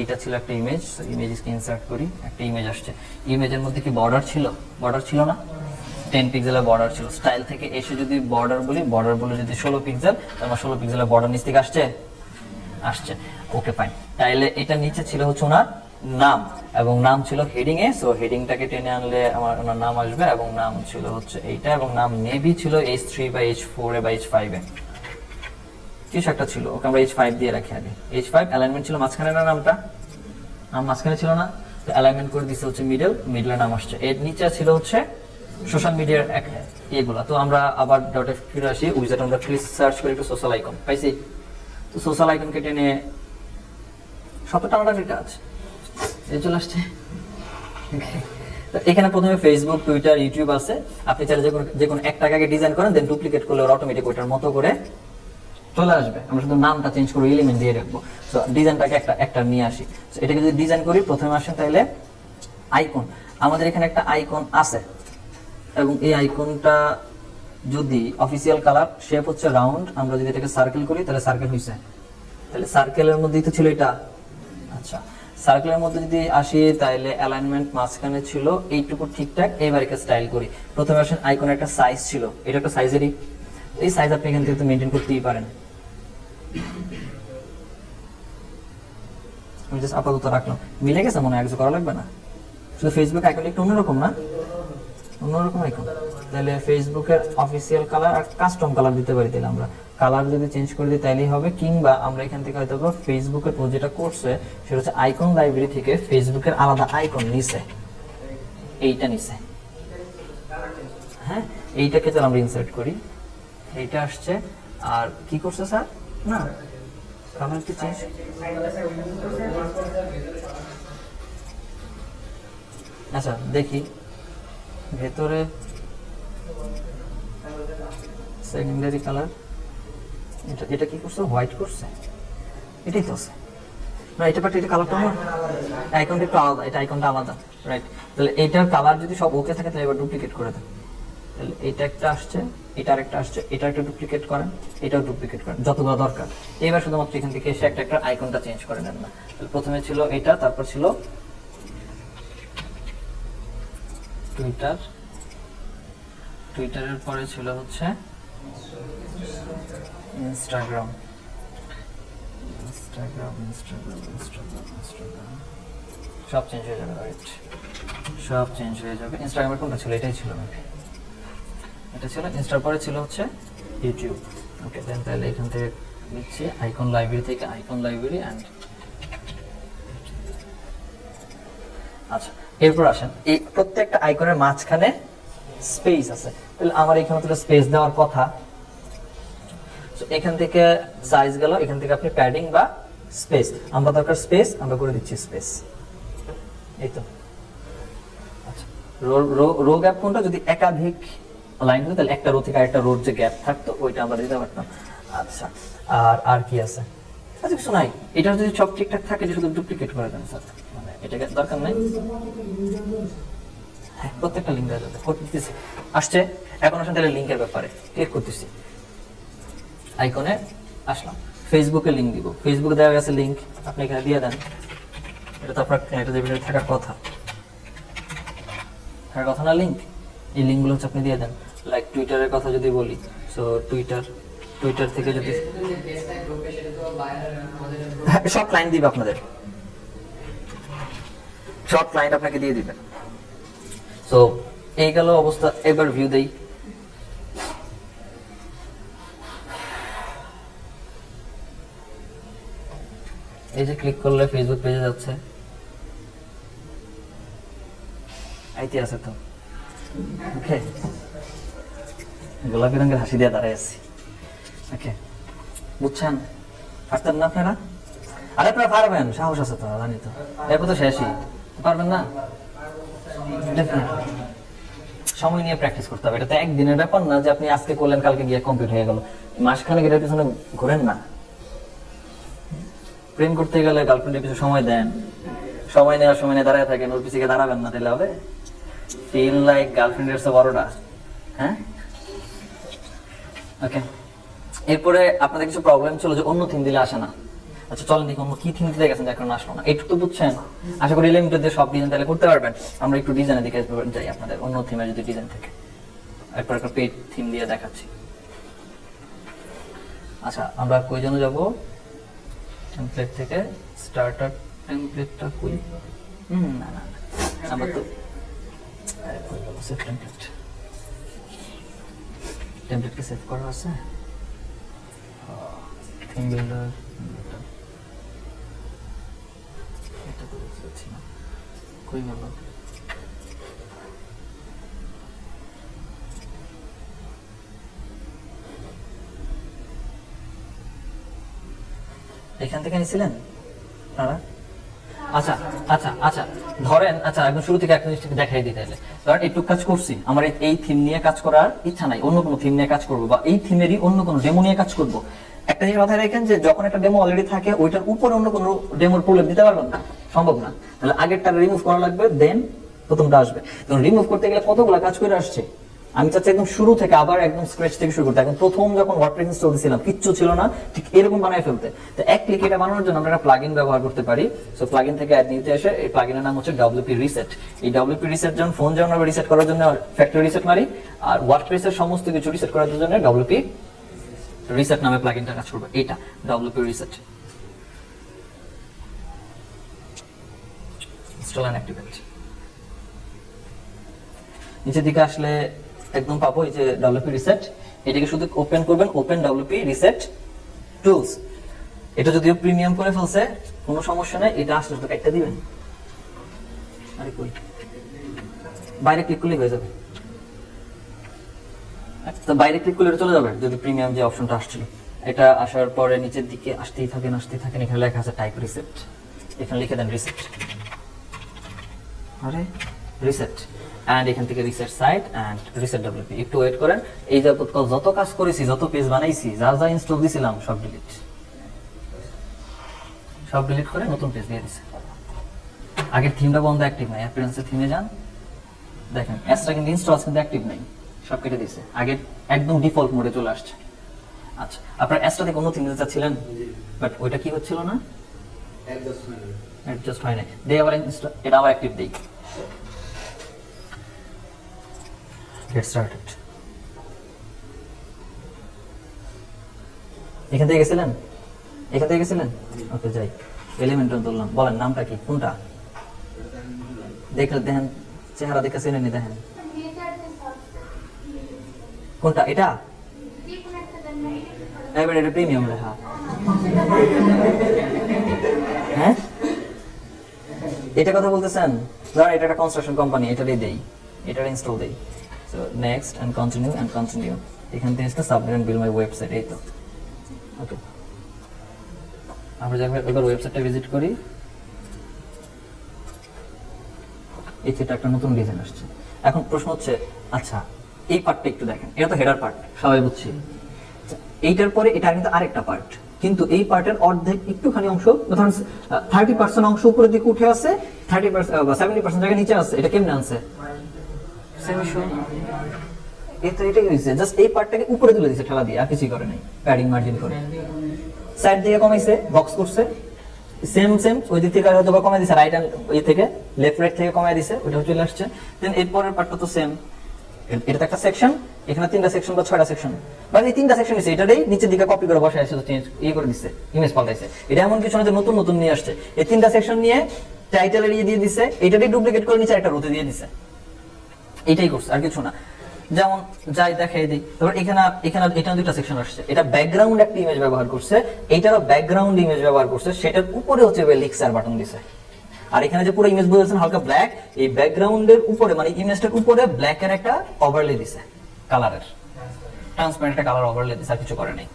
এইটা ছিল একটা ইমেজ, ইমেজকে ইনসার্ট করি, একটা ইমেজ আসছে। ইমেজের মধ্যে কি বর্ডার ছিল না, 10 পিক্সেলের বর্ডার ছিল। স্টাইল থেকে এসে যদি বর্ডার বলে যদি 16 পিক্সেল, তাহলে 16 পিক্সেলের বর্ডার নিচ থেকে আসছে। Okay fine. তাইলে এটা নিচে ছিল হচ্ছে ওনার নাম, এবং নাম ছিল হেডিং এ, সো হেডিংটাকে টেনে আনলে আমার ওনার নাম আসবে, এবং নাম ছিল হচ্ছে এইটা, এবং নাম মেবি ছিল H3 বা H4 বা H5 এ কিছু একটা ছিল, ওকে আমরা H5 দিয়ে রাখি আগে। H5 অ্যালাইনমেন্ট ছিল মাঝখানে না, নামটা মাঝখানে ছিল না, তো অ্যালাইনমেন্ট করে দিছে হচ্ছে মিডলের নাম আসছে। এর নিচে ছিল হচ্ছে সোশ্যাল মিডিয়ার এগুলা। তো আমরা আবার ডটে ফিরে আসি, উইজার্ড আমরা ক্লিক সার্চ করি একটু সোশ্যাল আইকন পাইছি, তো সোশ্যাল আইকনকে টেনে সব টানাটানির কাজ এই চলে আসছে। এখানে প্রথমে ফেসবুক, টুইটার, ইউটিউব আছে, আপনি চাইলে যে কোনো একটা আগে ডিজাইন করেন, দেন ডুপ্লিকেট করলে অটোমেটিক ওইটার মতো করে চলে আসবে। আমরা শুধু নামটা চেঞ্জ করে এলিমেন্ট দিয়ে রাখবো। সো ডিজাইনটাকে একটা নিয়ে আসি। সো এটাকে যদি ডিজাইন করি, প্রথমে আসেন তাহলে আইকন। আমাদের এখানে একটা আইকন আছে, এবং এই আইকনটা যদি অফিসিয়াল কালার শেপ হচ্ছে রাউন্ড, আমরা যদি এটাকে সার্কেল করি তাহলে সার্কেল হইছে, তাহলে সার্কেলের মধ্যেই তো ছিল এটা। আচ্ছা, সার্কেলের মধ্যে যদি আসি তাহলে অ্যালাইনমেন্ট মাঝখানে ছিল এইটুকু ঠিকঠাক। এবার একে স্টাইল করি। প্রথমে আসেন আইকনের একটা সাইজ ছিল, এটা একটা সাইজেরই, এই সাইজ আপনি এখান থেকে মেনটেন করতেই পারেন। আমি জাস্ট আপাতত রাখলাম, মিলে গেছে মনে হয়, কিছু করা লাগবে না। শুধু ফেসবুক আইকন একটু অন্যরকম না, অন্যরকম আইকন। তাহলে ফেসবুকের অফিসিয়াল কালার আর কাস্টম কালার দিতে পারি, তাহলে আমরা কালার যদি চেঞ্জ করে দিই তাইলেই হবে। কিংবা আমরা এখান থেকে হয়তো ফেসবুকের ও যেটা করছে সেটা হচ্ছে আইকন লাইব্রেরি থেকে ফেসবুকের আলাদা আইকন নিছে, এইটা নিছে। হ্যাঁ, এইটাকে তাহলে আমরা ইনসার্ট করি, এইটা আসছে। আর কি করছে স্যার, না কালার কি চেঞ্জ, আচ্ছা দেখি ভেতরে সেকেন্ডারি কালার, এটা এটা কি করছে, হোয়াইট করছে, এটাই তো আছে না, এটা বাট এটা কালারটা আমার আইকনটা একটু আলাদা, এটা আইকনটা আলাদা, রাইট। তাহলে এইটার কালার যদি সব ওকে থাকে তাহলে এবার ডুপ্লিকেট করে দেন। তাহলে এটা একটা আসছে, এটা আরেকটা আসছে, এটা একটা ডুপ্লিকেট করেন, এটাও ডুপ্লিকেট করেন, যতগুলো দরকার। এবার শুধুমাত্র এখান থেকে এসে একটা একটা আইকনটা চেঞ্জ করে নেন না। তাহলে প্রথমে ছিল এটা, তারপর ছিল টুইটার, টুইটারের পরে ছিল হচ্ছে Instagram, Instagram Instagram Instagram Instagram সব চেঞ্জ হয়ে যাবে, রাইট, সব চেঞ্জ হয়ে যাবে। ইনস্টাগ্রামের কোনটা ছিল, এটাই ছিল নাকি, এটা ছিল। ইনস্টার পরে ছিল হচ্ছে ইউটিউব। ওকে, দেন তাহলে এখান থেকে নিচ্ছি আইকন লাইব্রেরি থেকে আইকন লাইব্রেরি অ্যান্ড, আচ্ছা এরপর আসেন এই প্রত্যেকটা আইকনের মাঝখানে স্পেস আছে, তাহলে আমার এখানে তো স্পেস দেওয়ার কথা। এখান থেকে সাইজ গেল, এখান থেকে আপনি প্যাডিং বা স্পেস, আমরা দরকার স্পেস, আমরা করে দিচ্ছি স্পেস, এই তো। আচ্ছা, রো গ্যাপ কোনটা, যদি একাধিক লাইন হতো তাহলে একটা রো থেকে আরেকটা রোর যে গ্যাপ থাকতো ওইটা আমরা দিতে পারতাম। আচ্ছা, আর আর কি আছে, আচ্ছা কিছু নাই, এটা যদি সব ঠিকঠাক থাকে যে শুধু ডুপ্লিকেট করে দেন স্যার, মানে এটাকে দরকার নাই। হ্যাঁ, প্রত্যেকটা লিঙ্ক দেওয়া যাবে, করতেছি আসছে। এখন আসেন তাহলে লিঙ্কের ব্যাপারে, ক্লিক করতেছি, আইকনে আসলাম, ফেসবুকে লিঙ্ক দিব, ফেসবুকে দেওয়া গেছে লিঙ্ক, আপনি এখানে দিয়ে দেন। এটা তো আপনার এটা যে ভিডিও থাকার কথা, থাকার কথা না লিঙ্ক, এই লিঙ্কগুলো হচ্ছে আপনি দিয়ে দেন। লাইক টুইটারের কথা যদি বলি, সো টুইটার, টুইটার থেকে যদি শর্ট লাইন দিবে আপনাদের, শর্ট লাইন আপনাকে দিয়ে দিবেন। সো এই গেল অবস্থা। এবার ভিউ দেই, এই যে ক্লিক করলে ফেসবুক পেজে যাচ্ছে, আইতে আছে তো। ওকে, গোলাপি রঙের হাসি দিয়ে দাঁড়ায় আছি। ওকে, বুঝছেন, পারতেন না আপনারা? আরে আপনারা পারবেন, সাহস আছে তো, জানি তো। এরপর তো শেষই, পারবেন না? সময় নিয়ে প্র্যাকটিস করতে হবে, এটা তো একদিনের ব্যাপার না যে আপনি আজকে করলেন কালকে গিয়ে কমপ্লিট হয়ে গেল। মাসখানেক এটার পিছনে ঘোরেন না। প্রেম করতে গেলে গার্লফ্রেন্ডের পিছনে সময় দেন, সময় নেওয়ার সময় নিয়ে দাঁড়ায় থাকেন, ওর পিছিয়ে দাঁড়াবেন না, তাহলে হবে? ফিল লাইক গার্লফ্রেন্ডের সে বড়টা। হ্যাঁ, ওকে। এরপরে আপনাদের কিছু প্রবলেম ছিল যে অন্য থিম দিলে আসে না। আচ্ছা চলেন দেখি অন্য কি থিম দিতে গেছেন এখন আসলো না, এইটুকু তো বুঝছেন। আশা করি লিমিটেড দিয়ে সব ডিজাইন তাহলে করতে পারবেন। আমরা একটু ডিজাইনের দিকে যাই, আপনাদের অন্য থিমে যদি ডিজাইন থেকে একবার একটা পেড থিম দিয়ে দেখাচ্ছি। আচ্ছা, আমরা কই জন্য যাব, টেমপ্লেট থেকে স্টার্টার টেমপ্লেটটা কই, না না আমরা তো কই যাব, সেভ টেমপ্লেট, টেমপ্লেটকে সেভ করা আছে, থিম বিল্ডার, এটা তো বুঝছি না কই গেল। এখান থেকে নিছিলেন আপনারা? আচ্ছা আচ্ছা আচ্ছা, ধরেন আচ্ছা একদম শুরু থেকে এক জিনিস দেখাই দিই তাহলে। ধরেন একটু কাজ করছি, আমার এই থিম নিয়ে কাজ করার ইচ্ছা নাই, অন্য কোনো থিম নিয়ে কাজ করবো বা এই থিমেরই অন্য কোনো ডেমো নিয়ে কাজ করবো। একটা জিনিস মাথায় রাখেন যে যখন একটা ডেমো অলরেডি থাকে ওইটার উপরে অন্য কোনো ডেমোর প্রলেপ দিতে পারবেন না, সম্ভব না। তাহলে আগেরটা রিমুভ করা লাগবে, দেন প্রথমটা আসবে। তখন রিমুভ করতে গেলে কতগুলো কাজ করে আসছে, আমি চাচ্ছি একদম শুরু থেকে আবার একদম স্ক্র্যাচ থেকে শুরু করতে। এখন প্রথম যখন ওয়ার্ডপ্রেস ইনস্টল দিয়েছিলাম কিচ্ছু ছিল না, ঠিক এরকম বানায় ফেলতে। তো এক ক্লিকে এটা বানানোর জন্য আমরা একটা প্লাগইন ব্যবহার করতে পারি। সো প্লাগইন থেকে অ্যাড নিতে এসে এই প্লাগইনের নাম হচ্ছে WP রিসেট। এই WP রিসেট যখন ফোন যখন আমরা রিসেট করার জন্য ফ্যাক্টরি রিসেট মারি, আর ওয়ার্ডপ্রেসের সমস্ত কিছু রিসেট করার জন্য WP রিসেট নামে প্লাগইনটা কাজ করবে। এটা WP reset install and activate. নিচের দিকে আসলে একদম পাবো এই যে WP রিসেট। এটাকে শুধু ওপেন করবেন, ওপেন WP রিসেট টুলস। এটা যদিও প্রিমিয়াম করে ফেলছে, কোনো সমস্যা নাই, এটা আসলে শুধু একটা দিবেন। আরে কই, বাইরে ক্লিক করলে হয়ে যাবে। তো বাইরে ক্লিক করলে চলে যাবে যদি প্রিমিয়াম যে অপশনটা আসছিল। এটা আসার পরে নিচের দিকে আসতেই থাকেন এখানে লেখা আছে টাইপ রিসেট। এখানে লিখে দেন রিসেট, আরে রিসেট, এন্ড এখান থেকে reset site and reset WP। একটু ওয়েট করেন। এই যাবত যত কাজ করেছি, যত পেজ বানাইছি, যা যা ইনস্টল দিছিলাম সব ডিলিট করে নতুন পেজ দিয়ে দিছে। আগের থিমটা বন্ধ, অ্যাক্টিভ নাই। অ্যাপিয়ারেন্সে থিমে যান, দেখেন এসটা কিন্তু ইনস্টল আছে কিন্তু অ্যাক্টিভ নাই, সব কেটে দিয়েছে। আগে একদম ডিফল্ট মোডে চলে আসছে। আচ্ছা, আপনার এসটা থেকে অন্য থিম দিতে চাচ্ছিলেন, বাট ওইটা কি হচ্ছিল না, অ্যাডজাস্ট হয় না। দেই আবার এটা আবার অ্যাক্টিভ দেই। Get started. এখান থেকে গেছিলেন? ওকে, যাই। এলিমেন্টন তুললাম। বলেন নামটা কি, কোনটা? দেখেন চেহারা দেখে চিনে নি, দেখেন কোনটা। এটা এবার এটা প্রিমিয়াম লেখা। হ্যাঁ, এটা কথা বলতেছেন? ধর এটা একটা কনস্ট্রাকশন কোম্পানি, এটারই দেই, এটার ইনস্টল দেই। So next and continue. এখান থেকে submit and build my website. এই তো ওকে, আমরা যখন এবার ওয়েবসাইটটা ভিজিট করি, এই যেটা একটা নতুন ডিজাইন আসছে। এখন প্রশ্ন হচ্ছে, আচ্ছা এই পার্টটা একটু দেখেন, এটা তো হেডার পার্ট, সবাই বুঝছি। এইটার পরে এটা কিন্তু আরেকটা পার্ট, কিন্তু এই পার্টের অর্ধেক একটুখানি অংশ, ধরুন 30% অংশ উপরের দিকে উঠে আছে, 30% বা 70% জায়গা নিচে আছে। এটা কেমনে আনছে? এটাই হয়েছে, জাস্ট এই পার্টটাকে উপরে তুলে দিয়েছে ঠেলা দিয়ে, আর কিছুই করে নাই, প্যাডিং মার্জিন করে। সাইড থেকে কমাইছে, বক্স করছে, সেম ওই দিক থেকে হয়তো বা কমাই দিছে, রাইট হ্যান্ড ওই থেকে লেফট রাইট থেকে কমাই দিছে, ওইটাও চলে আসছে। দেন এর পরের পার্টটা তো সেম, এটা তো একটা সেকশন, এখানে 3টা সেকশন বা 6টা সেকশন, মানে এই 3টা সেকশন আছে, এটারই নিচের দিকে কপি করে বসায় আছে, চেঞ্জ করে দিছে, ইমেজ পাল্টাইছে। এটা এমন কিছু না যে নতুন নিয়ে আসছে, এই 3টা সেকশন নিয়ে টাইটেল এরিয়া দিয়ে দিছে, এটারই ডুপ্লিকেট করে নিচে একটা রোতে দিয়ে দিছে। এটাই করছে, আর কিছু না। যেমন যাই দেখাই দিই, তারপর এখানে দুইটা সেকশন আসছে, এটা ব্যাকগ্রাউন্ড একটা ইমেজ ব্যবহার করছে, এইটারও ব্যাকগ্রাউন্ড ইমেজ ব্যবহার করছে, সেটার উপরে হচ্ছে লিক্সার বাটন দিছে। আর এখানে যে পুরো ইমেজ বুঝেছেন হালকা ব্ল্যাক, এই ব্যাকগ্রাউন্ডের উপরে মানে ইমেজটার উপরে ব্ল্যাক এর একটা ওভারলে দিছে, কালারের ট্রান্সপারেন্ট একটা কালার ওভারলে দিছে, আর কিছু করে নাই।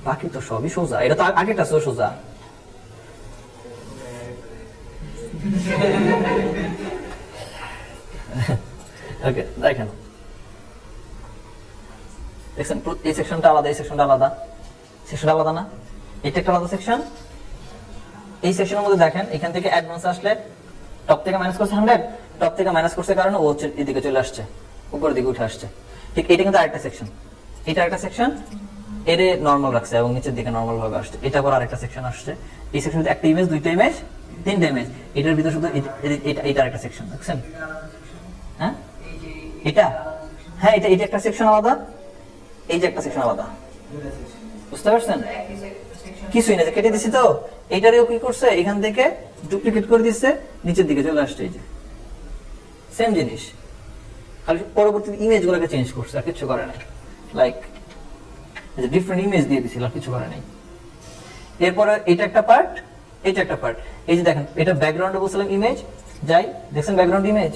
বাকি তো সবই সোজা, এটা তো আগেটা সোজা। ওকে, দেখেন এই সেকশনটা আলাদা, এই সেকশনটা আলাদা না, এটা একটা আলাদা সেকশন। এই সেকশনের মধ্যে দেখেন এখান থেকে অ্যাডভান্স আসলে টপ থেকে মাইনাস করছে 100, টপ থেকে মাইনাস করছে কারণে ও হচ্ছে এদিকে চলে আসছে, উপরের দিকে উঠে আসছে। ঠিক এটা কিন্তু আরেকটা সেকশন, এটা একটা সেকশন, এর নরমাল রাখছে এবং নিচের দিকে নরমাল ভাবে আসছে। এটা আবার আরেকটা সেকশন আসছে, এই সেকশনে একটা ইমেজ, দুইটা ইমেজ, 3টা ইমেজ, এটার ভিতর শুধু এটা আরেকটা সেকশন, দেখছেন? হ্যাঁ, এটা একটা সেকশন আলাদা, এই যে একটা সেকশন আলাদা, বুঝতে পারছেন? কিছুই না, কেটে দিছি তো। এটারেও কি করছে, এখান থেকে ডুপ্লিকেট করে দিচ্ছে, নিচের দিকে চলে আসছে, এই যে সেম জিনিস, খালি পরবর্তী ইমেজ গুলোকে চেঞ্জ করছে, আর কিছু করে নাই। লাইক ডিফারেন্ট ইমেজ দিয়ে দিছিল, আর কিছু করে নাই। এরপরে এটা একটা পার্ট, এটা একটা পার্ট। এই যে দেখেন, এটা ব্যাকগ্রাউন্ডে বলছিলাম ইমেজ, যাই দেখছেন ব্যাকগ্রাউন্ড ইমেজ,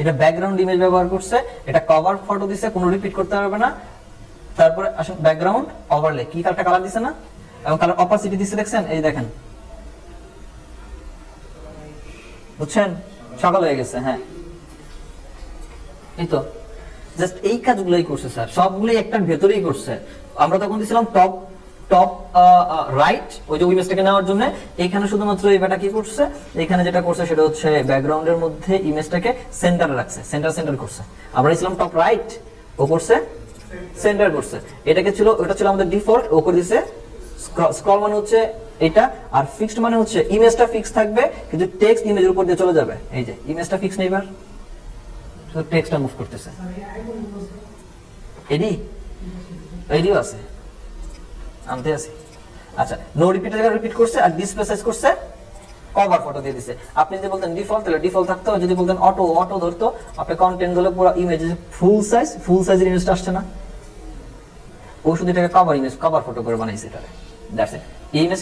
এটা ব্যাকগ্রাউন্ড ইমেজ ব্যবহার করছে, এটা কভার ফটো দিছে, কোনো রিপিট করতে পারবে না। তারপরে আসুন ব্যাকগ্রাউন্ড ওভারলে, কি একটা কালার দিছে না, এবং কালার অপাসিটি দিছে, দেখছেন? এই দেখেন, বুঝছেন? সকাল হয়ে গেছে। হ্যাঁ, এই তো জাস্ট এই কাজগুলোই করছে স্যার, সবগুলোই একটার ভেতরেই করছে। আমরা তখন দিছিলাম টপ টপ রাইট ওই যে ইমেজটাকে নেওয়ার জন্য এখানে শুধুমাত্র এইটা কি করছে, এখানে যেটা করছে সেটা হচ্ছে ব্যাকগ্রাউন্ডের মধ্যে ইমেজটাকে সেন্টারে রাখছে, সেন্টার করছে। আমরা ছিলাম টপ রাইট, ও করছে সেন্টার করছে। এটাকে ছিল, ওটা ছিল আমাদের ডিফল্ট, ও করে দিছে স্ক্রল মানে হচ্ছে এটা, আর ফিক্সড মানে হচ্ছে ইমেজটা ফিক্স থাকবে কিন্তু টেক্সট ইমেজের উপর দিয়ে চলে যাবে। এই যে ইমেজটা ফিক্স নেই, এবার শুধু টেক্সটটা মুভ করতেছে। এডিও আছে, আনতে আছে। আচ্ছা, নো রিপিটের জায়গায় রিপিট করছে, আর ডিসপ্লে সাইজ করছে কভার ফটো দিয়ে দিছে। আপনি যদি বলতেন ডিফল্ট, তাহলে ডিফল্ট থাকতো। যদি বলতেন অটো ধরতো, আপনি কন্টেন্ট গুলো পুরো ইমেজ ফুল সাইজের ইমেজটা আসছে না, ও শুধু এটাকে কভার ফটো করে বানাইছে এটারে। That's it. ইমেজ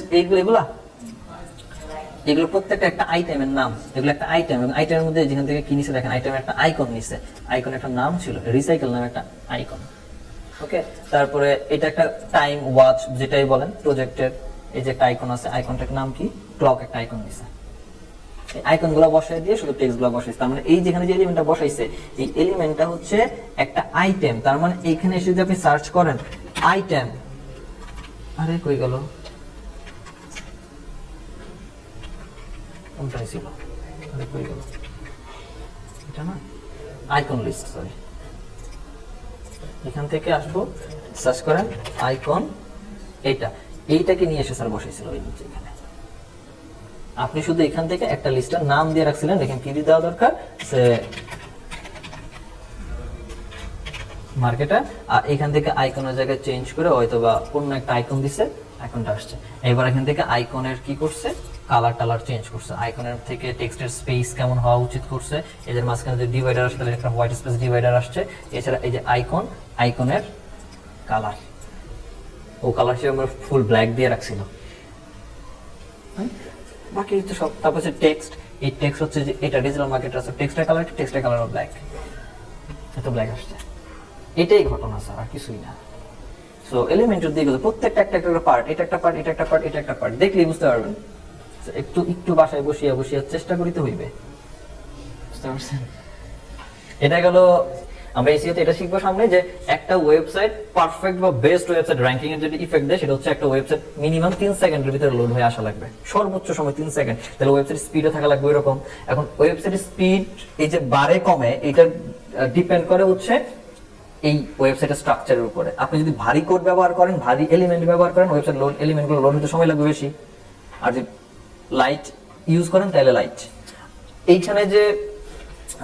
এগুলো প্রত্যেকটা একটা আইটেমের নাম, এগুলো একটা আইটেম, এবং আইটেমের মধ্যে যেখান থেকে কি নিছে দেখেন, আইটেমের একটা আইকন নিছে, আইকন একটা নাম ছিল, রিসাইকেল নামে একটা আইকন। ওকে, তারপরে এটা একটা টাইম ওয়াচ যেটাই বলেন, প্রজেক্টের এই যে একটা আইকন আছে, আইকনটার নাম কি, ক্লক একটা আইকন দিছে। এই আইকনগুলো বসাই দিয়ে শুধু টেক্সটগুলো বসাইছে। তার মানে এই যেখানে যে এলিমেন্টটা বসাইছে, এই এলিমেন্টটা হচ্ছে একটা আইটেম। তার মানে এইখানে এসে যদি আপনি সার্চ করেন আইটেম, আরে কই গেল, কোনটাই ছিল, আরে কই গেল, এটা না, আইকন লিস্ট, সরি, এখান থেকে আসবো, সার্চ করেন আইকন, এইটাকে নিয়ে এসে স্যার বসাইছিল ওই নিচে এখানে। আপনি শুধু এখান থেকে একটা লিস্টের নাম দিয়ে রাখছিলেন, দেখেন কি দিয়ে দেওয়া দরকার, সে মার্কেটে, আর এখান থেকে আইকনের জায়গায় চেঞ্জ করে হয়তো বা অন্য একটা আইকন দিছে, আইকনটা আসছে। এবার এখান থেকে আইকনের কি করছে, কালার চেঞ্জ করছে, আইকনের থেকে টেক্সটের স্পেস কেমন হওয়া উচিত করছে, এদের মাঝখানে যে ডিভাইডার আসছে তাহলে একটা হোয়াইট স্পেস ডিভাইডার আসছে। এছাড়া এই যে আইকনের কালার, ও কালার হিসেবে আমরা ফুল ব্ল্যাক দিয়ে রাখছিল, বাকি তো সব। তারপর হচ্ছে টেক্সট, এই টেক্সট হচ্ছে যে এটা ডিজিটাল মার্কেটার আছে, টেক্সটের কালার ব্ল্যাক, এত ব্ল্যাক আসছে। এটাই ঘটনা স্যার, আর কিছুই না। সো এলিমেন্টের দিকে প্রত্যেকটা একটা পার্ট, এটা একটা পার্ট, এটা একটা পার্ট, এটা একটা পার্ট, দেখলেই বুঝতে পারবেন। একটু বাসায় বসিয়া চেষ্টা করিতে হইবে, বুঝতে পারছেন? এটা গেল, আমরা এসিওতে এটা শিখবো সামনে, যে একটা ওয়েবসাইট পারফেক্ট বা বেস্ট ওয়েবসাইট র্যাঙ্কিং এর যদি ইফেক্ট দেয়, সেটা হচ্ছে একটা ওয়েবসাইট মিনিমাম 3 সেকেন্ডের ভিতরে লোড হয়ে আসা লাগবে, সর্বোচ্চ সময় 3 সেকেন্ড। তাহলে ওয়েবসাইট স্পিডে থাকা লাগবে এরকম। এখন ওয়েবসাইট স্পিড এই যে বাড়ে কমে, এটা ডিপেন্ড করে হচ্ছে এই ওয়েবসাইটের স্ট্রাকচারের উপরে। আপনি যদি ভারী কোড ব্যবহার করেন, ভারী এলিমেন্ট ব্যবহার করেন, ওয়েবসাইট এলিমেন্টগুলো লোড হতে সময় লাগবে বেশি। আর যদি লাইট ইউজ করেন তাহলে লাইট। এইখানে যে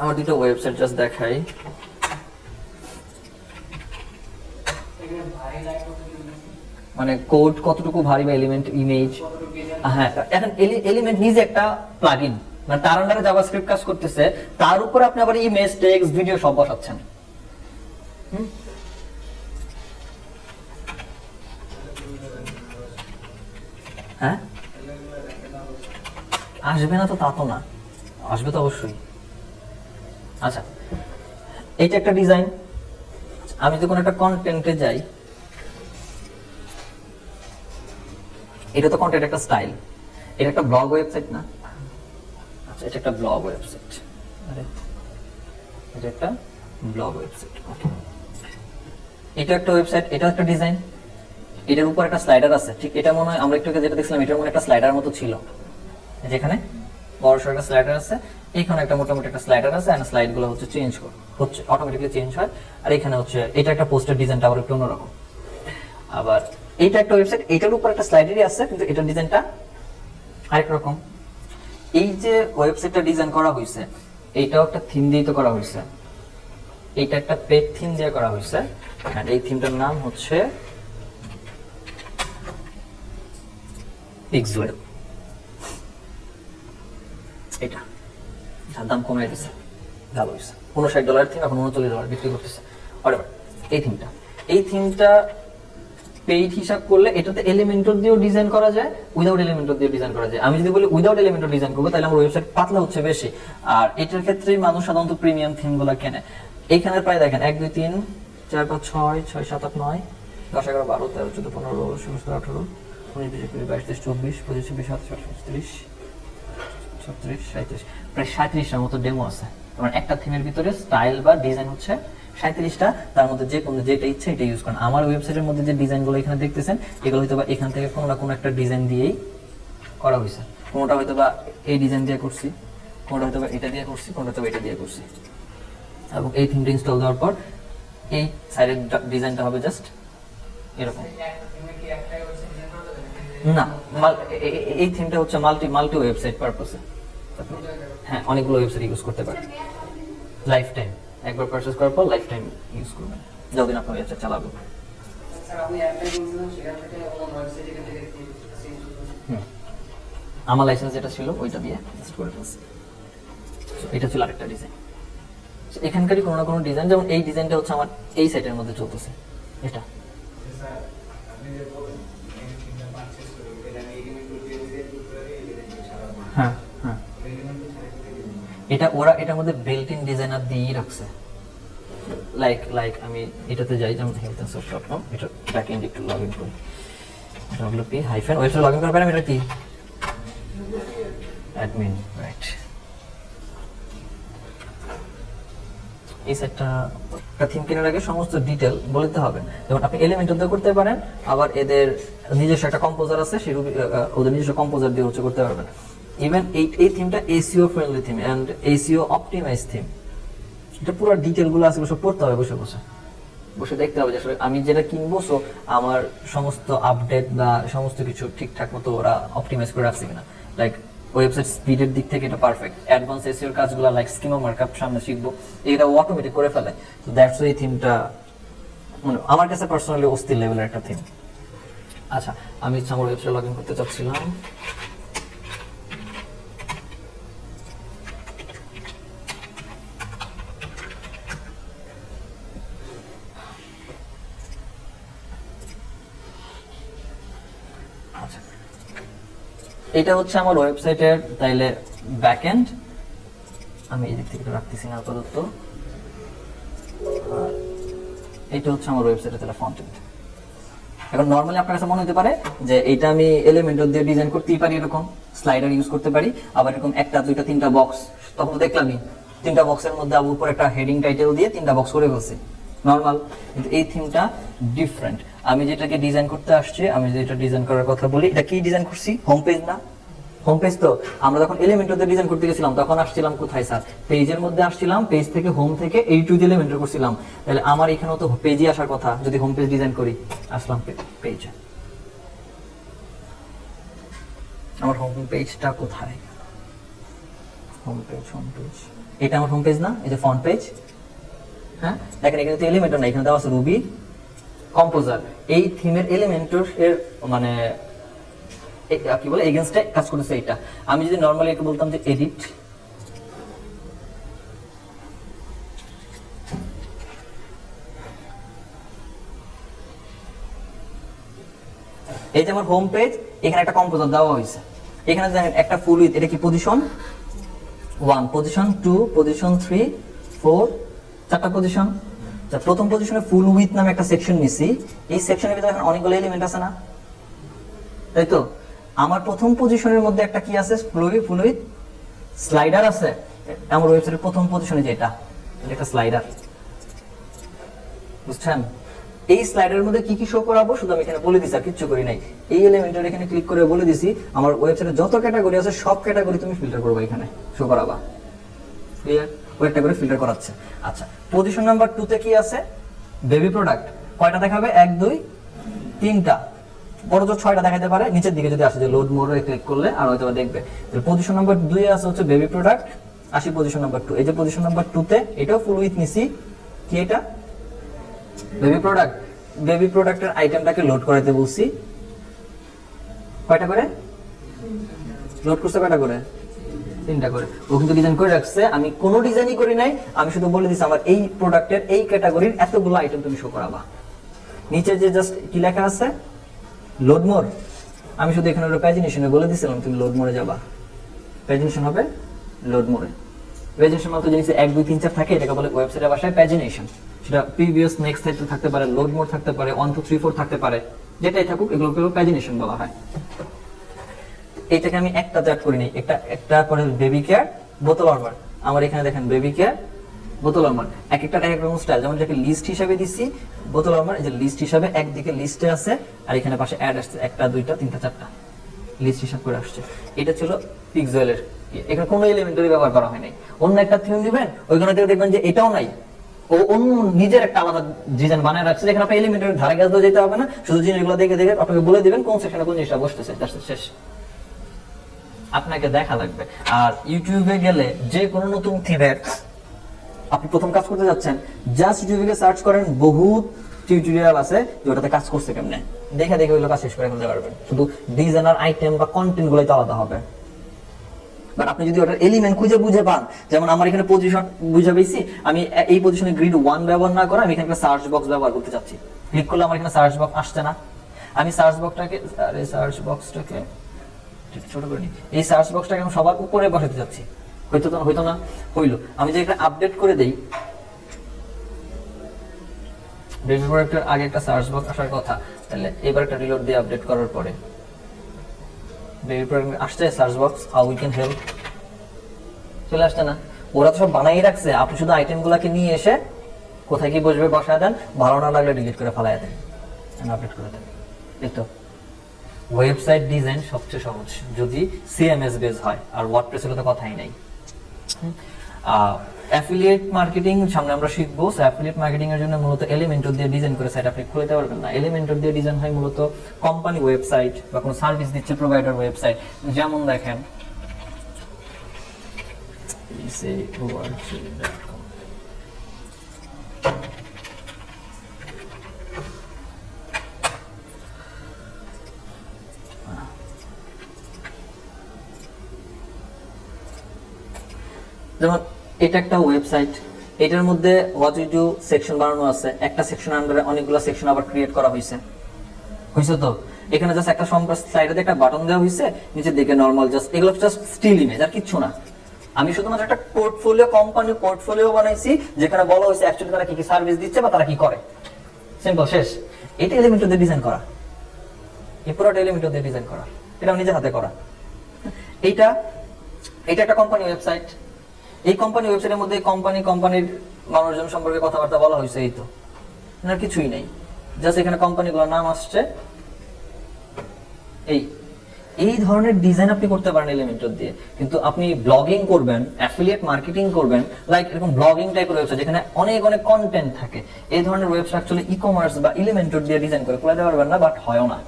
আমার দুটো ওয়েবসাইট জাস্ট দেখাই, মানে কোড কতটুকু ভারী বা এলিমেন্ট ইমেজ। হ্যাঁ, এখন এলিমেন্ট নিজে একটা প্লাগইন, মানে তার আন্ডারে জাভাস্ক্রিপ্ট কাজ করতেছে, তার উপর আপনি আবার ইমেজ, টেক্সট, ভিডিও সব বসাচ্ছেন। হ্যাঁ, আসবে না তো তা তো না, আসবে তো অবশ্যই। আচ্ছা, এইটা একটা ডিজাইন। আমি যখন একটা কন্টেন্টে যাই, এটা তো কন্টেন্ট একটা স্টাইল, এটা একটা ব্লগ ওয়েবসাইট না? আচ্ছা, এটা একটা ব্লগ ওয়েবসাইট, আরে এটা একটা ব্লগ ওয়েবসাইট। এটা একটা ওয়েবসাইট, এটা একটা ডিজাইন, এটার উপর একটা স্লাইডার আছে। ঠিক এটা মনে হয় আমরা একটু যেটা দেখছিলাম, এটার মনে একটা স্লাইডার মতো ছিল, যেখানে বড় সড় একটা স্লাইডার আছে, এখানে একটা মোটামুটি একটা স্লাইডার আছে, আর স্লাইড গুলো হচ্ছে চেঞ্জ হচ্ছে, অটোমেটিক্যালি চেঞ্জ হয়। আর এখানে হচ্ছে এটা একটা পোস্টার ডিজাইনটা আবার একটু অন্যরকম। আবার এইটা একটা ওয়েবসাইট, এটার উপর একটা স্লাইডারই আছে, কিন্তু এটার ডিজাইনটা আরেক রকম। এই যে ওয়েবসাইটটা ডিজাইন করা হয়েছে, এইটাও একটা থিম দিয়ে তো করা হয়েছে, এইটা একটা পেজ থিম দিয়ে করা হয়েছে, আর এই থিমটার নাম হচ্ছে পিক্সওয়েল। এটা দাম কমিয়ে দিচ্ছে, ভালো হয়েছে। $59 থিম এখন $39 বিক্রি করতেছে। এই থিমটা পেইড হিসাব করলে এটাতে এলিমেন্টর দিয়েও ডিজাইন করা যায়, উইদাউট এলিমেন্টর দিয়েও ডিজাইন করা যায়। আমি যদি বলি উইদাউট এলিমেন্টর ডিজাইন করবো, তাহলে আমার ওয়েবসাইট পাতলা হচ্ছে বেশি, আর এটার ক্ষেত্রে মানুষ সাধারণত প্রিমিয়াম থিমগুলো কেনে। এইখানে প্রায় দেখেন 1 2 3 4 5 6 6 7 8 9 10 11 12 13 14 15 16 17 18 19 20 21 22 23 24 25 26 27 28 29 30 36 37 প্রায় 37টার মতো ডেমো আছে। কারণ একটা থিমের ভিতরে স্টাইল বা ডিজাইন হচ্ছে 37টা, তার মধ্যে যে কোনো যেটা ইচ্ছে এটা ইউজ করেন। আমার ওয়েবসাইটের মধ্যে যে ডিজাইনগুলো এখানে দেখতেছেন এগুলো হয়তো বা এখান থেকে কোনো না কোনো একটা ডিজাইন দিয়েই করা হয়েছে। কোনোটা হয়তো বা এই ডিজাইন দিয়ে করছি, কোনোটা হয়তো বা এটা দিয়ে করছি, কোনোটা হয়তো এটা দিয়ে করছি। এবং এই থিমটা ইনস্টল দেওয়ার পর এই সাইডের ডিজাইনটা হবে জাস্ট এরকম। না, এই থিমটা হচ্ছে মাল্টি ওয়েবসাইট পারপাসে। হ্যাঁ, অনেকগুলো ওয়েবসাইট ইউজ করতে পারে লাইফ টাইম। একবার পারচেজ করার পর লাইফ টাইম ইউজ করবেন যতদিন আপনার ওয়েবসাইট চালাবেন। আমার লাইসেন্স যেটা ছিল ওইটা দিয়ে ইউজ করে ফেলছি। এটা ছিল আরেকটা ডিজাইন। এখানকারই কোনো না কোনো ডিজাইন, যেমন এই ডিজাইনটা হচ্ছে আমার এই সাইটের মধ্যে চলতেছে। এটা হ্যাঁ হ্যাঁ, এটা ওরা এটার মধ্যে বিল্ট ইন ডিজাইনার দিয়েই রাখছে। লাইক আমি এটাতে যাই, যেমন healthandsoft.com, এটা ব্যাক এন্ড একটু লগ ইন করি, wp - ওয়েবসাইট লগ ইন করার পরে আমি এটা কি অ্যাডমিন, রাইট। এই সেটটা থিম কেনার আগে সমস্ত ডিটেল বলতে হবে। যেমন আপনি এলিমেন্টর দিয়ে করতে পারেন, আবার এদের নিজস্ব একটা কম্পোজার আছে, সেই ওদের নিজস্ব কম্পোজার দিয়ে হচ্ছে করতে পারবেন। ইভেন এই থিমটা SEO friendly theme and SEO optimise theme. এটা পুরো ডিটেলগুলো আছে, সব পড়তে হবে, বসে বসে বসে দেখতে হবে যে আসলে আমি যেটা কিনবো সো আমার সমস্ত আপডেট বা সমস্ত কিছু ঠিকঠাক মতো ওরা অপটিমাইজ করে রাখছে কিনা। লাইক ওয়েবসাইট স্পিডের দিক থেকে এটা পারফেক্ট। অ্যাডভান্স এসইওর কাজগুলো লাইক স্কিমা মার্কআপ সামনে শিখবো, এটা অটোমেটিক করে ফেলে। তো দ্যাটস এই থিমটা মানে আমার কাছে পার্সোনালি অস্থির লেভেলের একটা থিম। আচ্ছা, আমি আমার ওয়েবসাইট লগ ইন করতে চাচ্ছিলাম। এটা হচ্ছে আমার ওয়েবসাইটের তাইলে ব্যাকএন্ড, আমি এই দিক থেকে রাখতেছি না আপাতত। এটা হচ্ছে আমার ওয়েবসাইটের তাহলে ফ্রন্ট এন্ড। এখন নরমালি আপনার কাছে মনে হতে পারে যে এটা আমি এলিমেন্টর দিয়ে ডিজাইন করতেই পারি, এরকম স্লাইডার ইউজ করতে পারি, আবার এরকম একটা দুইটা তিনটা বক্স। তখন তো দেখলামই তিনটা বক্সের মধ্যে আবার উপর একটা হেডিং টাইটেল দিয়ে তিনটা বক্স করে ফেলছি, নরমাল। কিন্তু এই থিমটা ডিফারেন্ট। আমি যেটাকে ডিজাইন করতে আসছি, আমি যেটা ডিজাইন করার কথা বলি, এটা কি ডিজাইন করছি? হোম পেজ না? হোম পেজ তো আমরা যখন এলিমেন্টর দিয়ে ডিজাইন করতে গেছিলাম তখন আসছিলাম কোথায় স্যার? পেজের মধ্যে আসছিলাম, পেজ থেকে হোম থেকে এই টু এলিমেন্টর করছিলাম। তাহলে আমার এখানেও তো পেজে আসার কথা যদি হোম পেজ ডিজাইন করি। আসলাম পেজে, আমার হোম পেজটা কোথায়? হোম পেজ, এটা আমার হোম পেজ না? এই যে ফ্রন্ট পেজ। হ্যাঁ, দেখেন এখানে তো এলিমেন্টর না, এখানে দেওয়া আছে রুবি কম্পোজার। এই থিমের এলিমেন্টর এর মানে কি বলে এগেইনস্টে কাজ করতেছে এটা। আমি যদি নরমালি একটু বলতাম যে এডিট, এই যে আমার হোম পেজ, এখানে একটা কম্পোজার দেওয়া হয়েছে। এখানে দেখেন একটা ফুল উইথ, এটা কি পজিশন 1, পজিশন 2, পজিশন 3, 4, চারটা পজিশন। প্রথম পজিশনে ফুল উইথ নামে একটা সেকশন নিছি। এই সেকশনের ভিতরে এখন অনেকগুলো এলিমেন্ট আছে না, তাই তো? আমার প্রথম পজিশনের মধ্যে একটা কি আছে? ফুল উইথ স্লাইডার আছে। আমার ওয়েবসাইটের প্রথম পজিশনে যেটা, এটা স্লাইডার, বুঝছেন? এই স্লাইডারের মধ্যে কি কি শো করাবো শুধু আমি এখানে বলে দিছি, আর কিচ্ছু করি নাই। এই এলিমেন্টের এখানে ক্লিক করে বলে দিছি আমার ওয়েবসাইটে যত ক্যাটাগরি আছে সব ক্যাটাগরি তুমি ফিল্টার করবে, এখানে শো করাবা। ক্লিয়ার? ওই একটা করে ফিল্টার করাচ্ছে। আচ্ছা, পজিশন নাম্বার 2 তে কি আছে? Baby product. কয়টা দেখাবে? 1 2 3টা, বড় জোর 6টা দেখাতে পারে। নিচের দিকে যদি আসে যে লোড মোরে ক্লিক করলে আর হয়তো দেখবে। তাহলে পজিশন নাম্বার 2 এ আছে হচ্ছে বেবি প্রোডাক্ট। আসি পজিশন নাম্বার 2। এই যে পজিশন নাম্বার 2 তে এটাও ফুল উইথ নিছি। কি এটা? Baby product. বেবি প্রোডাক্টের আইটেমটাকে লোড করাতে বলছি। কয়টা করে লোড করছে? কয়টা করে? 3টা করে। ও কিন্তু ডিজাইন করে রাখছে, আমি কোনো ডিজাইনই করি নাই। আমি শুধু বলে দিছি আমার এই প্রোডাক্টের এই ক্যাটাগরির এতগুলো আইটেম তুমি শো করাবা। নিচে যে জাস্ট কি লেখা আছে? লোড মোর। আমি শুধু এখানে একটা প্যাজিনেশনে বলে দিছিলাম তুমি লোড মোরে যাবা। প্যাজিনেশন হবে লোড মোরে। প্যাজিনেশন মানে জিনিস 1 2 3 4 থাকে, এটাকে বলে ওয়েবসাইটের ভাষায় প্যাজিনেশন। সেটা প্রিভিয়াস নেক্সট সাইড থাকতে পারে, লোড মোর থাকতে পারে, 1 2 3 4 থাকতে পারে, যেটাই থাকুক এগুলোকে প্যাজিনেশন বলা হয়। এইটাকে আমি একটা চ্যাট করি নাই, একটা পরে বেবি কেয়ার বোতল ওয়ার্মার। আমার এখানে দেখেন বেবি কেয়ার, বোতল আমার এক একটা এক রকম স্টাইল, যেমন এটাকে লিস্ট হিসাবে দিচ্ছি বোতল আমার, এই যে লিস্ট হিসাবে একদিকে লিস্টে আছে আর এখানে পাশে অ্যাড আসছে 1টা 2টা 3টা 4টা লিস্ট হিসাব করে আসছে। এটা ছিল পিক্সেলের, এখানে কোনো এলিমেন্টারি ব্যবহার করা হয় নাই। অন্য একটা থিম দিবেন, ওইখানে দেখবেন যে এটাও নাই, ও অন্য নিজের একটা আলাদা ডিজাইন বানায় রাখছে, যেখানে আপনি এলিমেন্টারি ধারে কাজ দিয়ে যেতে হবে না, শুধু জিনিসগুলো দেখে দেখে আপনাকে বলে দিবেন কোন সেকশনে কোন জিনিসটা বসতেছে, শেষ। আপনাকে দেখা লাগবে। আর ইউটিউবে গেলে যে কোনো নতুন থিমের আপনি প্রথম কাজ করতে যাচ্ছেন, জাস্ট ইউটিউবে সার্চ করেন, বহুত টিউটোরিয়াল আছে যে ওটাতে কাজ করছে কেমনে, দেখে দেখে ওইগুলো কাজ শেষ করে ফেলতে পারবেন। শুধু ডিজাইনার আইটেম বা কন্টেন্ট গুলোই তো আলাদা হবে। বাট আপনি যদি ওটার এলিমেন্ট খুঁজে বুঝে পান, যেমন আমার এখানে পজিশন বুঝে পেয়েছি, আমি এই পজিশনে গ্রিড 1 ব্যবহার না করে আমি এখানে একটা সার্চ বক্স ব্যবহার করতে চাচ্ছি, ক্লিক করলে আমার এখানে সার্চ বক্স আসছে না, আমি সার্চ বক্সটাকে ছোট করে নিই, এই সার্চ বক্সটাকে আমি সবার উপরে বসাতে যাচ্ছি, হইতো না, হইলো। আমি যে এটা আপডেট করে দেই, বেবি প্রোডাক্টের আগে একটা সার্চ বক্স আসার কথা, তাহলে এবার একটা রিলোড দিয়ে আপডেট করার পরে বেবি প্রোডাক্ট আসছে search box, how we can help, চলে আসছে না। ওরা তো সব বানাই রাখছে, আপনি শুধু আইটেমগুলোকে নিয়ে এসে কোথায় কি বসবে বসায় দেন, ভালো না লাগলে ডিলিট করে ফেলায় দেন, আপডেট করে দেন। এই তো ওয়েবসাইট ডিজাইন সবচেয়ে সহজ যদি সিএমএস বেস হয়, আর ওয়ার্ডপ্রেসের তো কথাই নাই। অ্যাফিলিয়েট মার্কেটিং সামনে আমরা শিখবো। অ্যাফিলিয়েট মার্কেটিং এর জন্য মূলত এলিমেন্টর দিয়ে ডিজাইন করে সাইট আপনি খুলতে পারবেন না। এলিমেন্টর দিয়ে ডিজাইন হয় মূলত কোম্পানি ওয়েবসাইট বা কোনো সার্ভিস দিচ্ছে প্রোভাইডার ওয়েবসাইট, যেমন দেখেন যেমন এটা একটা ওয়েবসাইট, এটার মধ্যে হোয়াট ইউ ডু সেকশন বানানো আছে, একটা সেকশন আন্ডারে অনেকগুলো সেকশন আবার ক্রিয়েট করা হয়েছে তো এখানে জাস্ট একটা স্লাইডে একটা বাটন দেওয়া হয়েছে, নিচের দিকে নরমাল জাস্ট এগুলো জাস্ট স্টিল ইমেজ আর কিচ্ছু না। আমি শুধুমাত্র একটা পোর্টফোলিও, কোম্পানি পোর্টফোলিও বানাইছি যেখানে বলা হয়েছে অ্যাকচুয়ালি তারা কি কি সার্ভিস দিচ্ছে বা তারা কি করে, সিম্পল, শেষ। এটা এলিমেন্টর দিয়ে ডিজাইন করা, এই পুরোটা এলিমেন্টর দিয়ে ডিজাইন করা, এটা নিজের হাতে করা। এটা একটা কোম্পানি ওয়েবসাইট, এই কোম্পানি ওয়েবসাইটের মধ্যে কোম্পানির মানুষজন সম্পর্কে কথাবার্তা বলা হয়েছে, এই তো, আর কিছুই নেই, জাস্ট এখানে কোম্পানিগুলোর নাম আসছে। এই ধরনের ডিজাইন আপনি করতে পারেন এলিমেন্টর দিয়ে। কিন্তু আপনি ব্লগিং করবেন, অ্যাফিলিয়েট মার্কেটিং করবেন, লাইক এরকম ব্লগিং টাইপের ওয়েবসাইট যেখানে অনেক কন্টেন্ট থাকে, এই ধরনের ওয়েবসাইট অ্যাকচুয়ালি ই-কমার্স বা এলিমেন্টর দিয়ে ডিজাইন করে খুলে দিতে পারবেন না, বাট হয়ও না।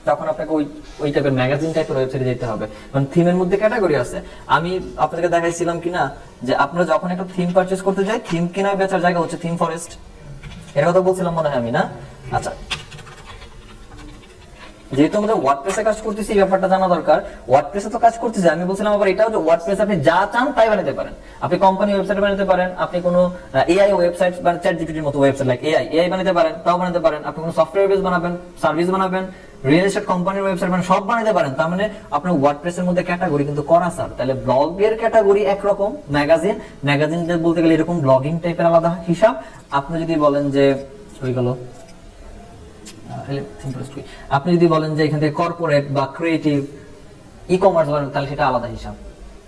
তখন আপনাকে ওই টাইপের ম্যাগাজিন টাইপের ওয়েবসাইটে যেতে হবে, কারণ থিমের মধ্যে ক্যাটাগরি আছে। আমি আপনাদেরকে দেখাইছিলাম কিনা যে আপনারা যখন একটা থিম পারচেজ করতে যাই, থিম কেনা বেচার জায়গা হচ্ছে থিম ফরেস্ট, এর কথা বলছিলাম মনে হয় আমি, না? আচ্ছা, যেহেতু আমাদের ওয়ার্ডপ্রেসে কাজ করতেছি, এই ব্যাপারটা জানা দরকার। ওয়ার্ডপ্রেসে তো কাজ করতেছি, আমি বলছিলাম আবার এটাও যে ওয়ার্ডপ্রেসে আপনি যা চান তাই বানাতে পারেন। আপনি কোম্পানি ওয়েবসাইট বানাতে পারেন, আপনি কোনো এআই ওয়েবসাইট বা চ্যাটজিপিটির মতো ওয়েবসাইট লাইক এআই বানাতে পারেন, তাও বানাতে পারেন। আপনি কোনো সফটওয়্যার বেস বানাবেন, সার্ভিস বানাবেন, রিয়েল এস্টেট কোম্পানির ওয়েবসাইট বানাবেন, সব বানাতে পারেন। তার মানে আপনার ওয়ার্ডপ্রেসের মধ্যে ক্যাটাগরি কিন্তু করা স্যার। তাহলে ব্লগের ক্যাটাগরি একরকম, ম্যাগাজিন বলতে গেলে এরকম ব্লগিং টাইপের আলাদা হিসাব। আপনি যদি বলেন যে হয়ে গেল, আপনি যদি বলেন যে এখান থেকে কর্পোরেট বা ক্রিয়েটিভ ই-কমার্স বলেন, তাহলে সেটা আলাদা হিসাব।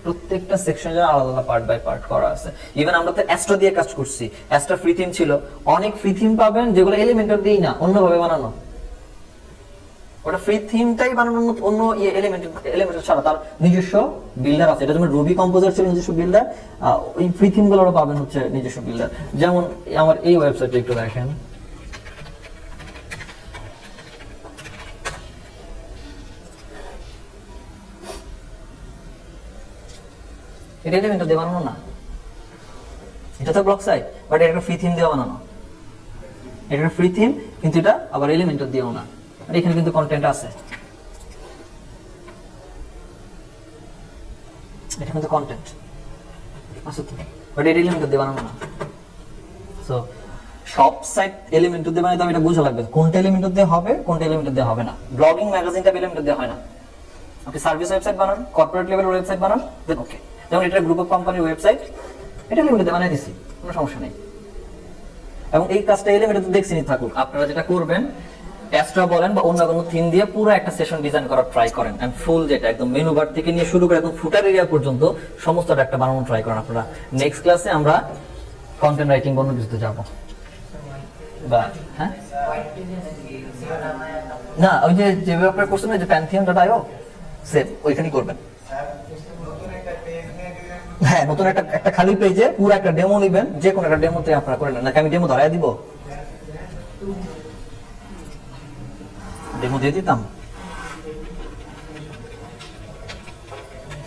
প্রত্যেকটা সেকশনে আলাদা পার্ট বাই পার্ট করা আছে। ইভেন আমরা তো অ্যাস্ট্রা দিয়ে কাজ করছি, অ্যাস্ট্রা ফ্রি থিম ছিল, অনেক ফ্রি থিম পাবেন যেগুলো এলিমেন্টর দিয়েই না, অন্যভাবে বানানো। ওটা ফ্রি থিমটাই বানানোর মতো, অন্য এলিমেন্টর ছাড়া তার নিজস্ব বিল্ডার আছে। এটা যেমন রুবি কম্পোজার ছিল নিজস্ব বিল্ডার, ওই ফ্রি থিম গুলো পাবেন হচ্ছে নিজস্ব বিল্ডার। যেমন আমার এই ওয়েবসাইটে একটু দেখেন, এটা এলিমেন্টর দিয়ে বানানো না, এটা তো ব্লগ সাইট, বাট এটা একটা ফ্রি থিম দিয়ে বানানো। এটা একটা ফ্রি থিম, কিন্তু এটা আবার এলিমেন্টর দিয়েও না। আর এখানে কিন্তু কন্টেন্ট আছে, এটা কিন্তু কন্টেন্ট আছে তো, বাট এটা এলিমেন্টর দিয়ে বানানো না। সো সব সাইট এলিমেন্টর দিয়ে বানাইতে এটা বোঝা লাগবে কোনটা এলিমেন্টর দিয়ে হবে, কোনটা এলিমেন্টর দিয়ে হবে না। ব্লগিং ম্যাগাজিনটা এলিমেন্টর দিয়ে হয় না। আপনি সার্ভিস ওয়েবসাইট বানান, কর্পোরেট লেভেলের ওয়েবসাইট বানান, দেন ওকে। যেমন এটা গ্রুপ অফ কোম্পানির ওয়েবসাইট, এটা এলিমেন্টর দিয়ে বানাই দিছি, কোনো সমস্যা নেই। এবং এই কাজটা এলিমেন্টর দেখছি নি থাকুক। আপনারা যেটা করবেন, অ্যাস্ট্রা বলেন বা অন্য কোনো থিম দিয়ে পুরো একটা সেশন ডিজাইন করার ট্রাই করেন, এন্ড ফুল যেটা একদম মেনু বার থেকে নিয়ে শুরু করে একদম ফুটার এরিয়া পর্যন্ত সমস্তটা একটা বানানোর ট্রাই করেন আপনারা। নেক্সট ক্লাসে আমরা কন্টেন্ট রাইটিং বন্য কিছুতে যাব বা হ্যাঁ না ওই যে যেভাবে আপনারা করছেন যে pantheon.io সেভ ওইখানেই করবেন। হ্যাঁ নতুন একটা খালি পেজে পুরো একটা ডেমো নেবেন, যে কোনো একটা ডেমোতে আপনারা করে নেন, নাকি আমি ডেমো ধরাই দিব, ডেমো দিয়ে দিতাম।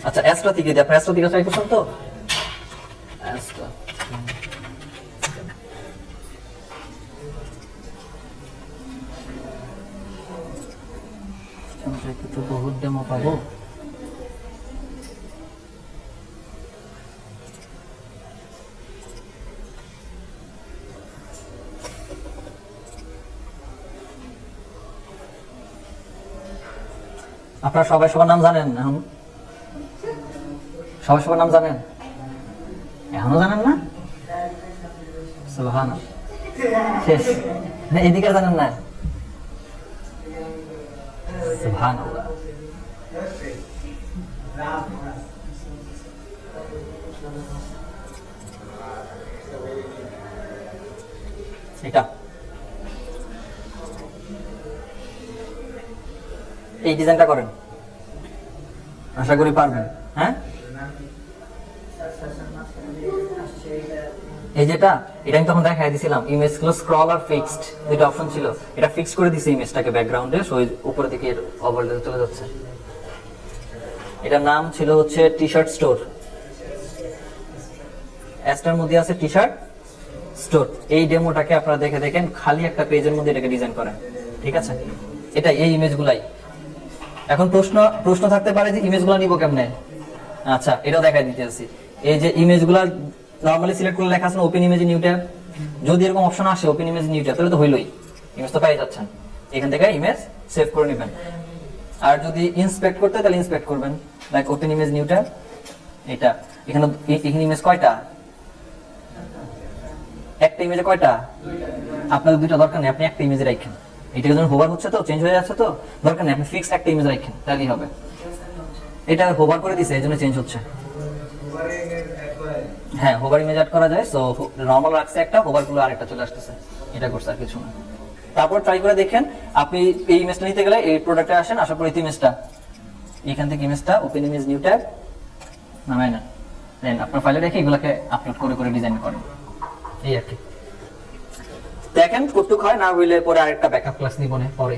আচ্ছা অ্যাস্ট্রা থেকে দিই, আপনার অ্যাস্ট্রা থেকে ট্রাই করছেন তো? অ্যাস্ট্রা তো বহুত ডেমো পাবো। আপনারা সবাই সবার নাম জানেন? এখন সবাই সবার নাম জানেন? এখনো জানেন না? সুবহানাল্লাহ, শেষ না? এদিকে জানেন না? সুবহানাল্লাহ। এটা এই ডিজাইনটা করেন, আশা করি পারবেন। হ্যাঁ এই যেটা এটা আমি তখন দেখাই দিছিলাম, ইমেজ গুলো স্ক্রল আর ফিক্সড দুটো অপশন ছিল, এটা ফিক্স করে দিছি ইমেজটাকে ব্যাকগ্রাউন্ডে, সো উপরে দিকে ওভারলে চলে যাচ্ছে। এটার নাম ছিল হচ্ছে টি শার্ট স্টোর, অ্যাস্টার মধ্যে আছে টি শার্ট স্টোর। এই ডেমোটাকে আপনারা দেখে দেখেন, খালি একটা পেজের মধ্যে এটাকে ডিজাইন করেন, ঠিক আছে? এটা এই ইমেজগুলাই। এখন প্রশ্ন থাকতে পারে যে ইমেজগুলো নিব কেমনে? আচ্ছা এটাও দেখাই দিতেছি। এই যে ইমেজগুলো নরমালি সিলেক্ট করে লেখা আছে ওপেন ইমেজ নিউ ট্যাব, যদি এরকম অপশন আসে ওপেন ইমেজ নিউ ট্যাব তাহলে তো হইলই, ইমেজ তো পেয়ে যাচ্ছেন। এখান থেকে ইমেজ সেভ করে নেবেন। আর যদি ইন্সপেক্ট করতে তাহলে ইন্সপেক্ট করবেন, like open image new tab. এটা এখানে ইমেজ কয়টা? একটা ইমেজে কয়টা? আপনার দুইটা দরকার নেই, আপনি একটা ইমেজে রাখেন। এটা যখন হোভার হচ্ছে তো চেঞ্জ হয়ে যাচ্ছে, তো দরকার নেই, আপনি ফিক্স একটা ইমেজ রাখেন তাহলেই হবে। এটা হোভার করে দিছে এইজন্য চেঞ্জ হচ্ছে। হ্যাঁ হোভার ইমেজ অ্যাড করা যায়, সো নরমাল রাখছে একটা, হোভার গুলো আরেকটা চলে আসতেছে, এটা করছে আর কিছু না। তারপর ট্রাই করে দেখেন, আপনি এই ইমেজটা নিতে গেলে এই প্রোডাক্টে আসেন, আসার পর এই ইমেজটা এখান থেকে ইমেজটা ওপেন ইমেজ নিউ ট্যাব নামায় না, দেন আপনার ফাইলে রেখে এগুলোকে আপলোড করে করে ডিজাইন করেন, এই আর কি। দেখেন কতটুকু হয়, না হইলে পরে আরেকটা ব্যাকআপ ক্লাস নিব পরে।